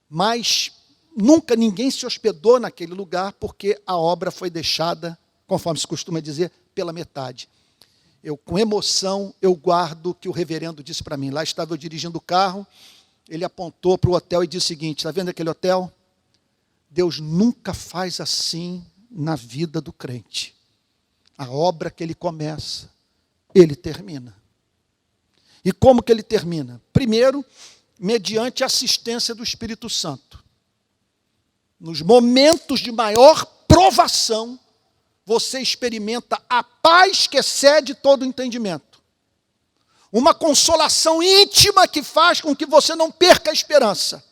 Mas nunca ninguém se hospedou naquele lugar, porque a obra foi deixada, conforme se costuma dizer, pela metade. Com emoção, eu guardo o que o reverendo disse para mim. Lá estava eu dirigindo o carro, ele apontou para o hotel e disse o seguinte: está vendo aquele hotel? Deus nunca faz assim na vida do crente. A obra que ele começa, ele termina. E como que ele termina? Primeiro, mediante a assistência do Espírito Santo. Nos momentos de maior provação, você experimenta a paz que excede todo o entendimento. Uma consolação íntima que faz com que você não perca a esperança.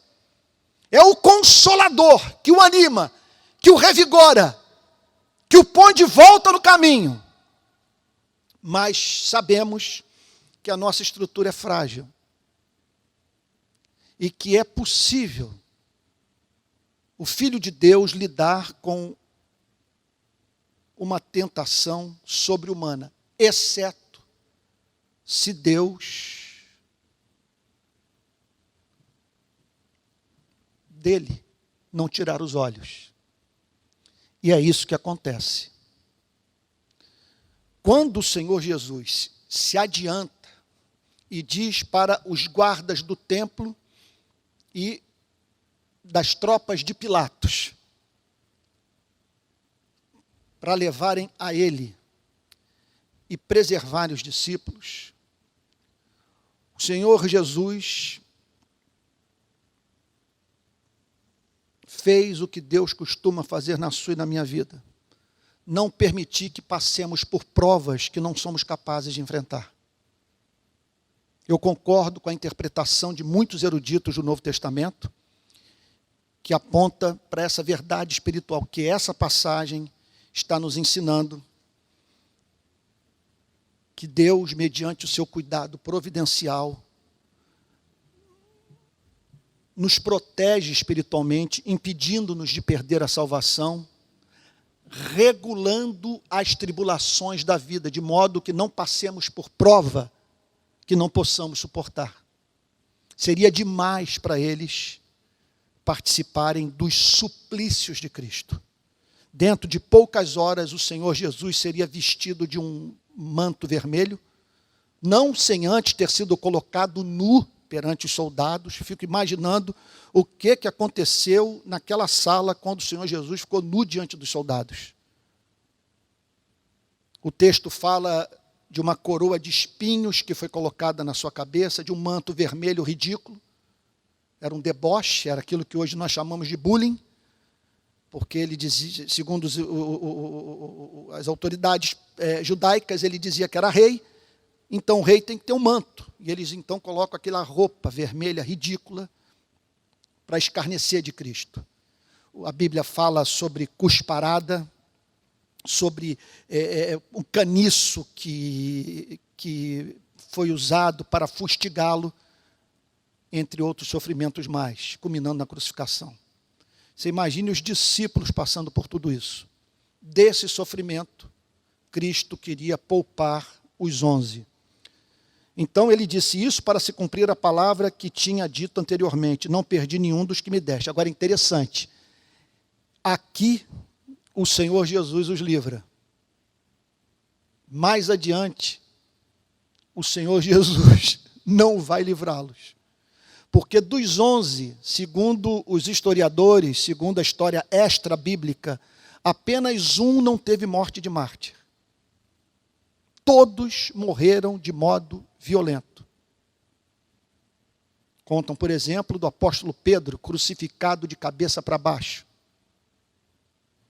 É o consolador que o anima, que o revigora, que o põe de volta no caminho. Mas sabemos que a nossa estrutura é frágil e que é possível o Filho de Deus lidar com uma tentação sobre-humana, exceto se Deus dele não tirar os olhos. E é isso que acontece. Quando o Senhor Jesus se adianta e diz para os guardas do templo e das tropas de Pilatos, para levarem a ele e preservarem os discípulos, o Senhor Jesus fez o que Deus costuma fazer na sua e na minha vida: não permitir que passemos por provas que não somos capazes de enfrentar. Eu concordo com a interpretação de muitos eruditos do Novo Testamento, que aponta para essa verdade espiritual, que essa passagem está nos ensinando, que Deus, mediante o seu cuidado providencial, nos protege espiritualmente, impedindo-nos de perder a salvação, regulando as tribulações da vida, de modo que não passemos por prova que não possamos suportar. Seria demais para eles participarem dos suplícios de Cristo. Dentro de poucas horas, o Senhor Jesus seria vestido de um manto vermelho, não sem antes ter sido colocado nu perante os soldados. Fico imaginando o que aconteceu naquela sala quando o Senhor Jesus ficou nu diante dos soldados. O texto fala de uma coroa de espinhos que foi colocada na sua cabeça, de um manto vermelho ridículo. Era um deboche, era aquilo que hoje nós chamamos de bullying, porque ele dizia, segundo as autoridades judaicas, ele dizia que era rei, então o rei tem que ter um manto. E eles então colocam aquela roupa vermelha ridícula para escarnecer de Cristo. A Bíblia fala sobre cusparada, sobre um caniço que foi usado para fustigá-lo, entre outros sofrimentos mais, culminando na crucificação. Você imagine os discípulos passando por tudo isso. Desse sofrimento, Cristo queria poupar os 11. Então ele disse isso para se cumprir a palavra que tinha dito anteriormente: não perdi nenhum dos que me deste. Agora, interessante, aqui o Senhor Jesus os livra. Mais adiante, o Senhor Jesus não vai livrá-los. Porque dos 11, segundo os historiadores, segundo a história extra-bíblica, apenas um não teve morte de mártir. Todos morreram de modo violento. Contam, por exemplo, do apóstolo Pedro, crucificado de cabeça para baixo,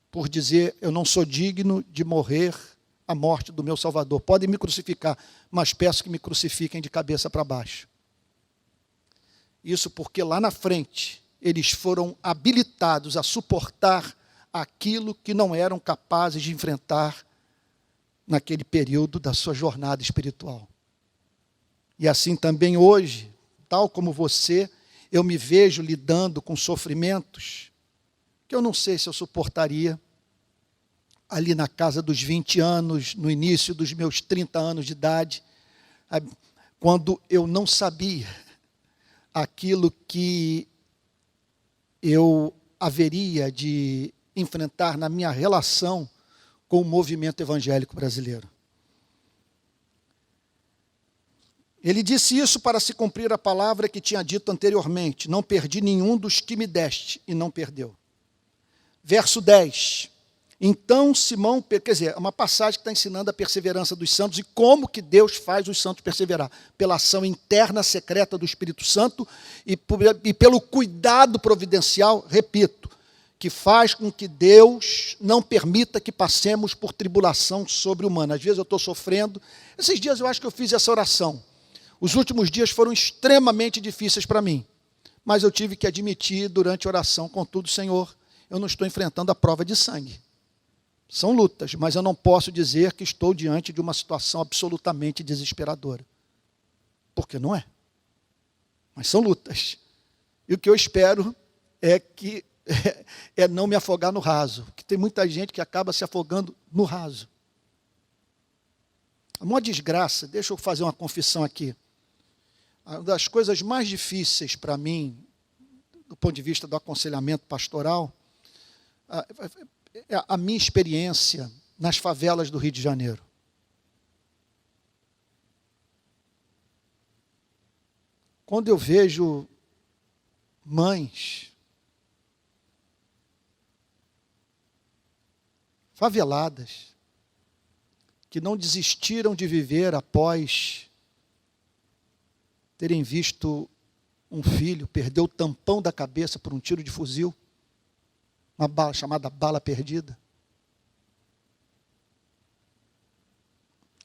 por dizer: eu não sou digno de morrer a morte do meu Salvador. Podem me crucificar, mas peço que me crucifiquem de cabeça para baixo. Isso porque lá na frente eles foram habilitados a suportar aquilo que não eram capazes de enfrentar naquele período da sua jornada espiritual. E assim também hoje, tal como você, eu me vejo lidando com sofrimentos que eu não sei se eu suportaria ali na casa dos 20 anos, no início dos meus 30 anos de idade, quando eu não sabia aquilo que eu haveria de enfrentar na minha relação com o movimento evangélico brasileiro. Ele disse isso para se cumprir a palavra que tinha dito anteriormente: não perdi nenhum dos que me deste, e não perdeu. Verso 10. Então Simão, quer dizer, é uma passagem que está ensinando a perseverança dos santos e como que Deus faz os santos perseverar. Pela ação interna secreta do Espírito Santo e pelo cuidado providencial, repito, que faz com que Deus não permita que passemos por tribulação sobre-humana. Às vezes eu estou sofrendo. Esses dias eu acho que eu fiz essa oração. Os últimos dias foram extremamente difíceis para mim, mas eu tive que admitir durante a oração: contudo, Senhor, eu não estou enfrentando a prova de sangue. São lutas, mas eu não posso dizer que estou diante de uma situação absolutamente desesperadora. Porque não é. Mas são lutas. E o que eu espero é não me afogar no raso. Porque tem muita gente que acaba se afogando no raso. A maior desgraça, deixa eu fazer uma confissão aqui. Uma das coisas mais difíceis para mim, do ponto de vista do aconselhamento pastoral, a minha experiência nas favelas do Rio de Janeiro. Quando eu vejo mães faveladas que não desistiram de viver após terem visto um filho perder o tampão da cabeça por um tiro de fuzil, uma bala chamada bala perdida.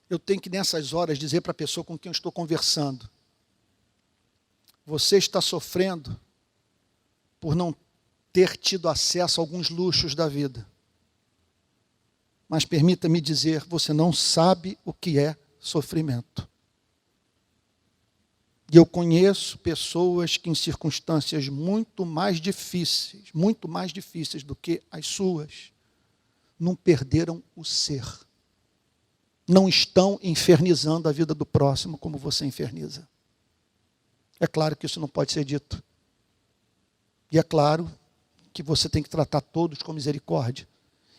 Eu tenho que, nessas horas, dizer para a pessoa com quem eu estou conversando: você está sofrendo por não ter tido acesso a alguns luxos da vida. Mas permita-me dizer, você não sabe o que é sofrimento. E eu conheço pessoas que, em circunstâncias muito mais difíceis do que as suas, não perderam o ser. Não estão infernizando a vida do próximo como você inferniza. É claro que isso não pode ser dito. E é claro que você tem que tratar todos com misericórdia.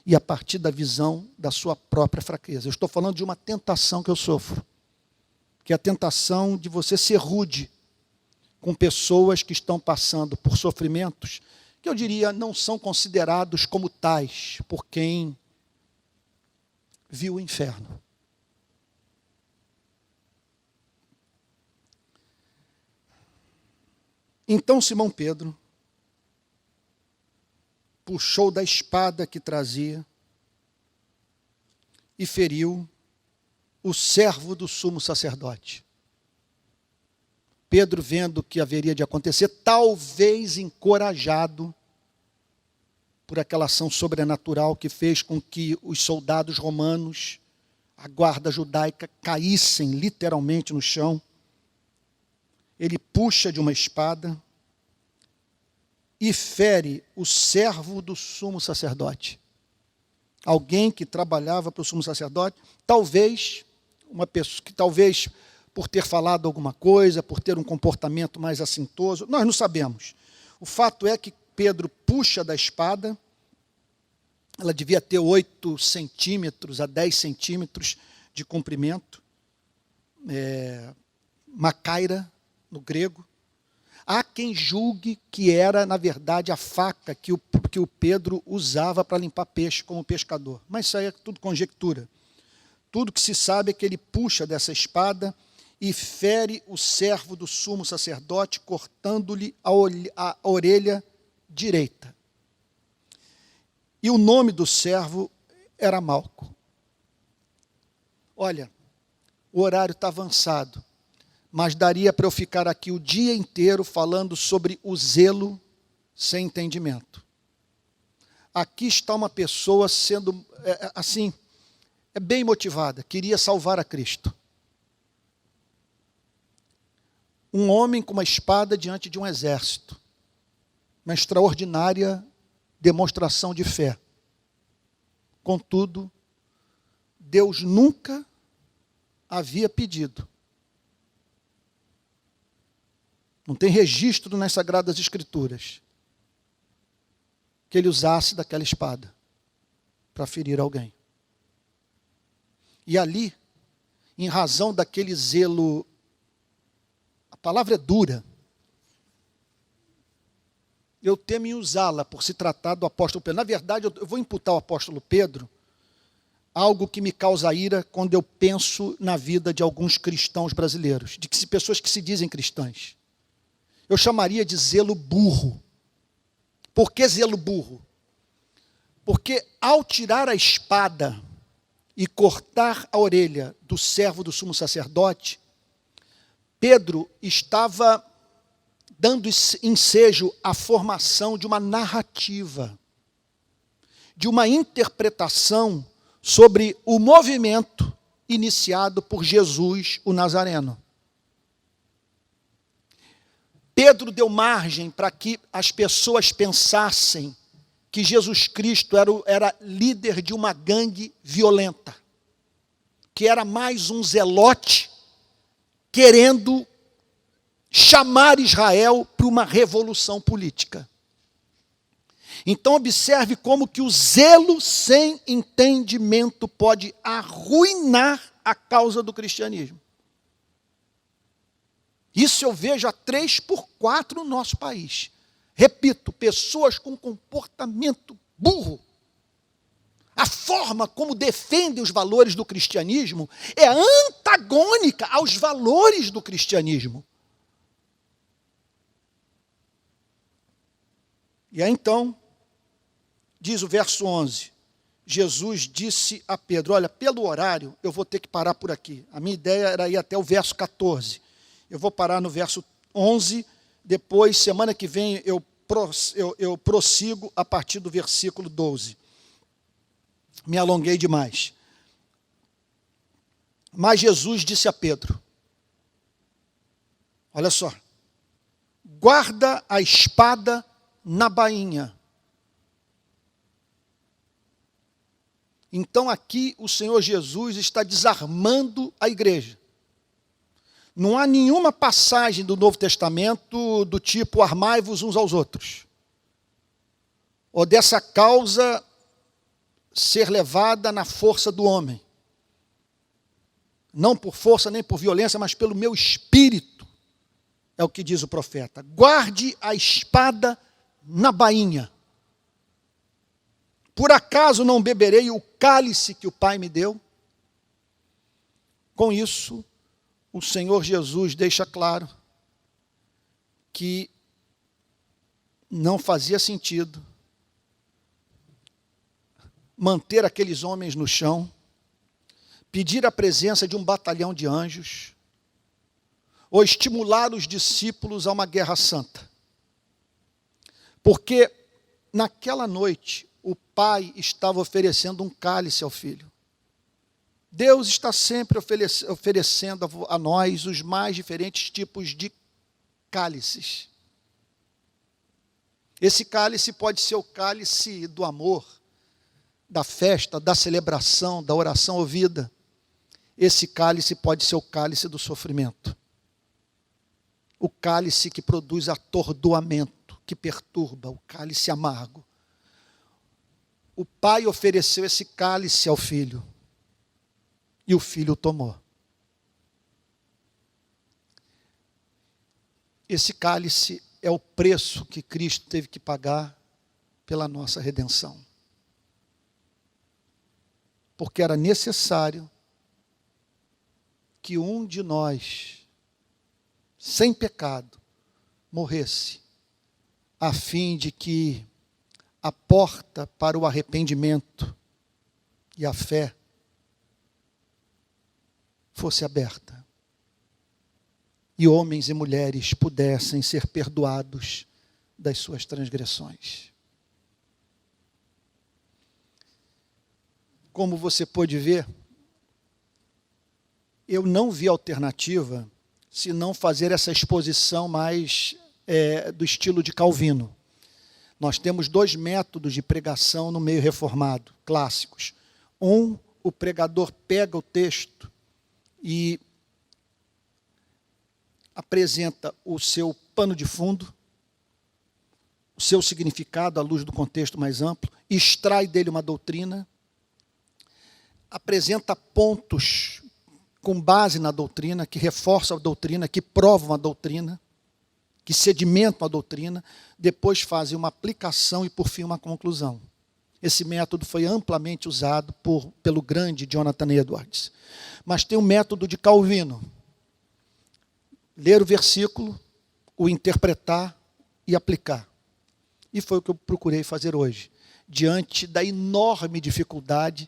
E a partir da visão da sua própria fraqueza. Eu estou falando de uma tentação que eu sofro. Que é a tentação de você ser rude com pessoas que estão passando por sofrimentos que eu diria não são considerados como tais por quem viu o inferno. Então Simão Pedro puxou da espada que trazia e feriu o servo do sumo sacerdote. Pedro, vendo o que haveria de acontecer, talvez encorajado por aquela ação sobrenatural que fez com que os soldados romanos, a guarda judaica, caíssem literalmente no chão, ele puxa de uma espada e fere o servo do sumo sacerdote. Alguém que trabalhava para o sumo sacerdote, talvez uma pessoa que talvez por ter falado alguma coisa, por ter um comportamento mais assintoso, nós não sabemos. O fato é que Pedro puxa da espada, ela devia ter 8 centímetros a 10 centímetros de comprimento, macaira no grego. Há quem julgue que era, na verdade, a faca que o Pedro usava para limpar peixe como pescador. Mas isso aí é tudo conjectura. Tudo que se sabe é que ele puxa dessa espada e fere o servo do sumo sacerdote, cortando-lhe a orelha direita. E o nome do servo era Malco. Olha, o horário está avançado, mas daria para eu ficar aqui o dia inteiro falando sobre o zelo sem entendimento. Aqui está uma pessoa sendo, bem motivada, queria salvar a Cristo. Um homem com uma espada diante de um exército. Uma extraordinária demonstração de fé. Contudo, Deus nunca havia pedido. Não tem registro nas Sagradas Escrituras que ele usasse daquela espada para ferir alguém. E ali, em razão daquele zelo, a palavra é dura, eu temo em usá-la por se tratar do apóstolo Pedro. Na verdade, eu vou imputar ao apóstolo Pedro algo que me causa ira quando eu penso na vida de alguns cristãos brasileiros, de pessoas que se dizem cristãs. Eu chamaria de zelo burro. Por que zelo burro? Porque ao tirar a espada e cortar a orelha do servo do sumo sacerdote, Pedro estava dando ensejo à formação de uma narrativa, de uma interpretação sobre o movimento iniciado por Jesus, o Nazareno. Pedro deu margem para que as pessoas pensassem que Jesus Cristo era líder de uma gangue violenta, que era mais um zelote querendo chamar Israel para uma revolução política. Então observe como que o zelo sem entendimento pode arruinar a causa do cristianismo. Isso eu vejo a 3x4 no nosso país. Repito, pessoas com comportamento burro. A forma como defendem os valores do cristianismo é antagônica aos valores do cristianismo. E aí então, diz o verso 11, Jesus disse a Pedro, olha, pelo horário eu vou ter que parar por aqui. A minha ideia era ir até o verso 14. Eu vou parar no verso 11, depois, semana que vem, eu prossigo a partir do versículo 12. Me alonguei demais. Mas Jesus disse a Pedro, olha só, guarda a espada na bainha. Então aqui o Senhor Jesus está desarmando a igreja. Não há nenhuma passagem do Novo Testamento do tipo armai-vos uns aos outros. Ou dessa causa ser levada na força do homem. Não por força nem por violência, mas pelo meu espírito. É o que diz o profeta. Guarde a espada na bainha. Por acaso não beberei o cálice que o Pai me deu? Com isso, o Senhor Jesus deixa claro que não fazia sentido manter aqueles homens no chão, pedir a presença de um batalhão de anjos, ou estimular os discípulos a uma guerra santa. Porque naquela noite o pai estava oferecendo um cálice ao filho. Deus está sempre oferecendo a nós os mais diferentes tipos de cálices. Esse cálice pode ser o cálice do amor, da festa, da celebração, da oração ouvida. Esse cálice pode ser o cálice do sofrimento. O cálice que produz atordoamento, que perturba, o cálice amargo. O pai ofereceu esse cálice ao filho, e o filho o tomou. Esse cálice é o preço que Cristo teve que pagar pela nossa redenção. Porque era necessário que um de nós, sem pecado, morresse, a fim de que a porta para o arrependimento e a fé fosse aberta. E homens e mulheres pudessem ser perdoados das suas transgressões. Como você pôde ver, eu não vi alternativa se não fazer essa exposição mais do estilo de Calvino. Nós temos 2 métodos de pregação no meio reformado, clássicos. O pregador pega o texto e apresenta o seu pano de fundo, o seu significado à luz do contexto mais amplo, extrai dele uma doutrina, apresenta pontos com base na doutrina, que reforçam a doutrina, que provam a doutrina, que sedimentam a doutrina, depois fazem uma aplicação e, por fim, uma conclusão. Esse método foi amplamente usado pelo grande Jonathan Edwards. Mas tem um método de Calvino. Ler o versículo, o interpretar e aplicar. E foi o que eu procurei fazer hoje, diante da enorme dificuldade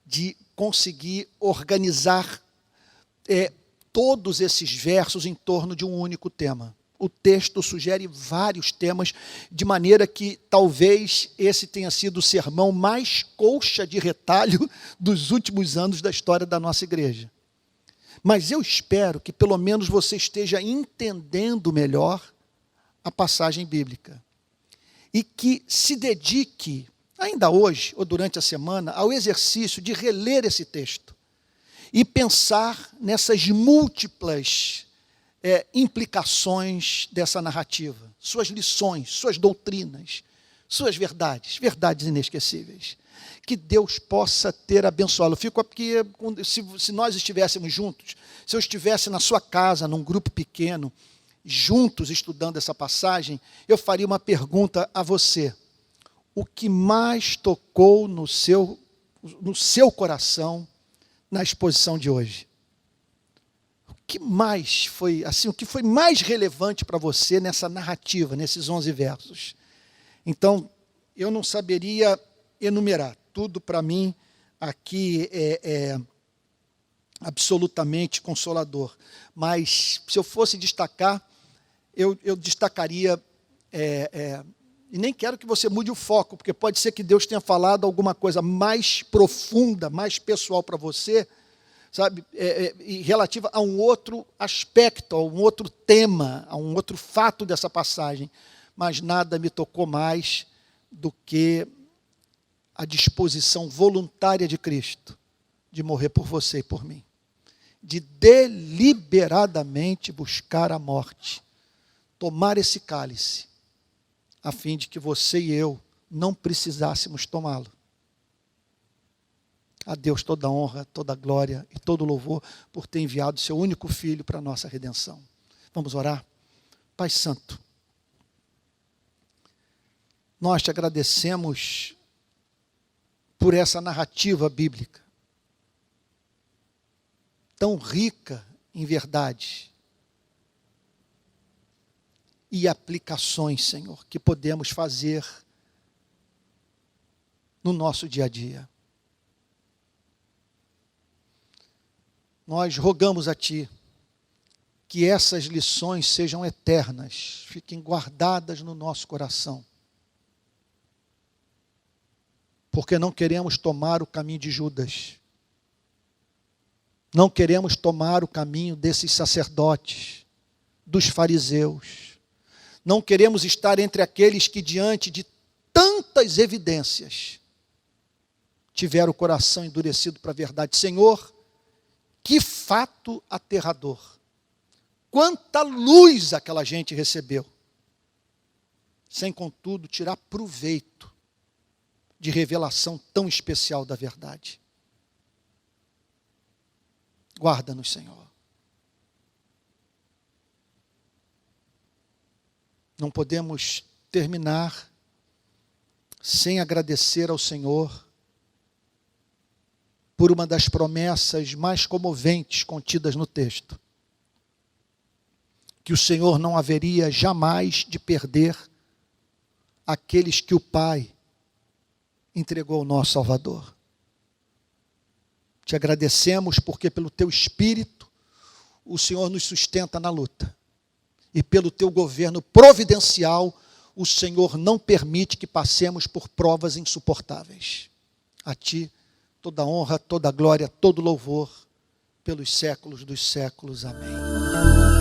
de conseguir organizar todos esses versos em torno de um único tema. O texto sugere vários temas, de maneira que talvez esse tenha sido o sermão mais colcha de retalho dos últimos anos da história da nossa igreja. Mas eu espero que pelo menos você esteja entendendo melhor a passagem bíblica. E que se dedique, ainda hoje ou durante a semana, ao exercício de reler esse texto. E pensar nessas múltiplas implicações dessa narrativa. Suas lições, suas doutrinas, suas verdades inesquecíveis. Que Deus possa ter abençoado. Eu fico aqui, se nós estivéssemos juntos, se eu estivesse na sua casa, num grupo pequeno, juntos estudando essa passagem, eu faria uma pergunta a você. O que mais tocou no seu coração na exposição de hoje? O que mais foi, assim, o que foi mais relevante para você nessa narrativa, nesses 11 versos? Então, eu não saberia enumerar. Tudo para mim aqui é absolutamente consolador. Mas, se eu fosse destacar, eu destacaria, e nem quero que você mude o foco, porque pode ser que Deus tenha falado alguma coisa mais profunda, mais pessoal para você, sabe, e relativa a um outro aspecto, a um outro tema, a um outro fato dessa passagem. Mas nada me tocou mais do que a disposição voluntária de Cristo de morrer por você e por mim, de deliberadamente buscar a morte, tomar esse cálice, a fim de que você e eu não precisássemos tomá-lo. A Deus toda a honra, toda a glória e todo o louvor por ter enviado seu único Filho para a nossa redenção. Vamos orar? Pai Santo, nós te agradecemos por essa narrativa bíblica, tão rica em verdade e aplicações, Senhor, que podemos fazer no nosso dia a dia. Nós rogamos a Ti que essas lições sejam eternas, fiquem guardadas no nosso coração. Porque não queremos tomar o caminho de Judas. Não queremos tomar o caminho desses sacerdotes, dos fariseus. Não queremos estar entre aqueles que, diante de tantas evidências, tiveram o coração endurecido para a verdade. Senhor, que fato aterrador. Quanta luz aquela gente recebeu. Sem, contudo, tirar proveito de revelação tão especial da verdade. Guarda-nos, Senhor. Não podemos terminar sem agradecer ao Senhor por uma das promessas mais comoventes contidas no texto. Que o Senhor não haveria jamais de perder aqueles que o Pai entregou ao nosso Salvador. Te agradecemos porque pelo Teu Espírito o Senhor nos sustenta na luta. E pelo Teu governo providencial o Senhor não permite que passemos por provas insuportáveis. A Ti toda honra, toda glória, todo louvor pelos séculos dos séculos. Amém.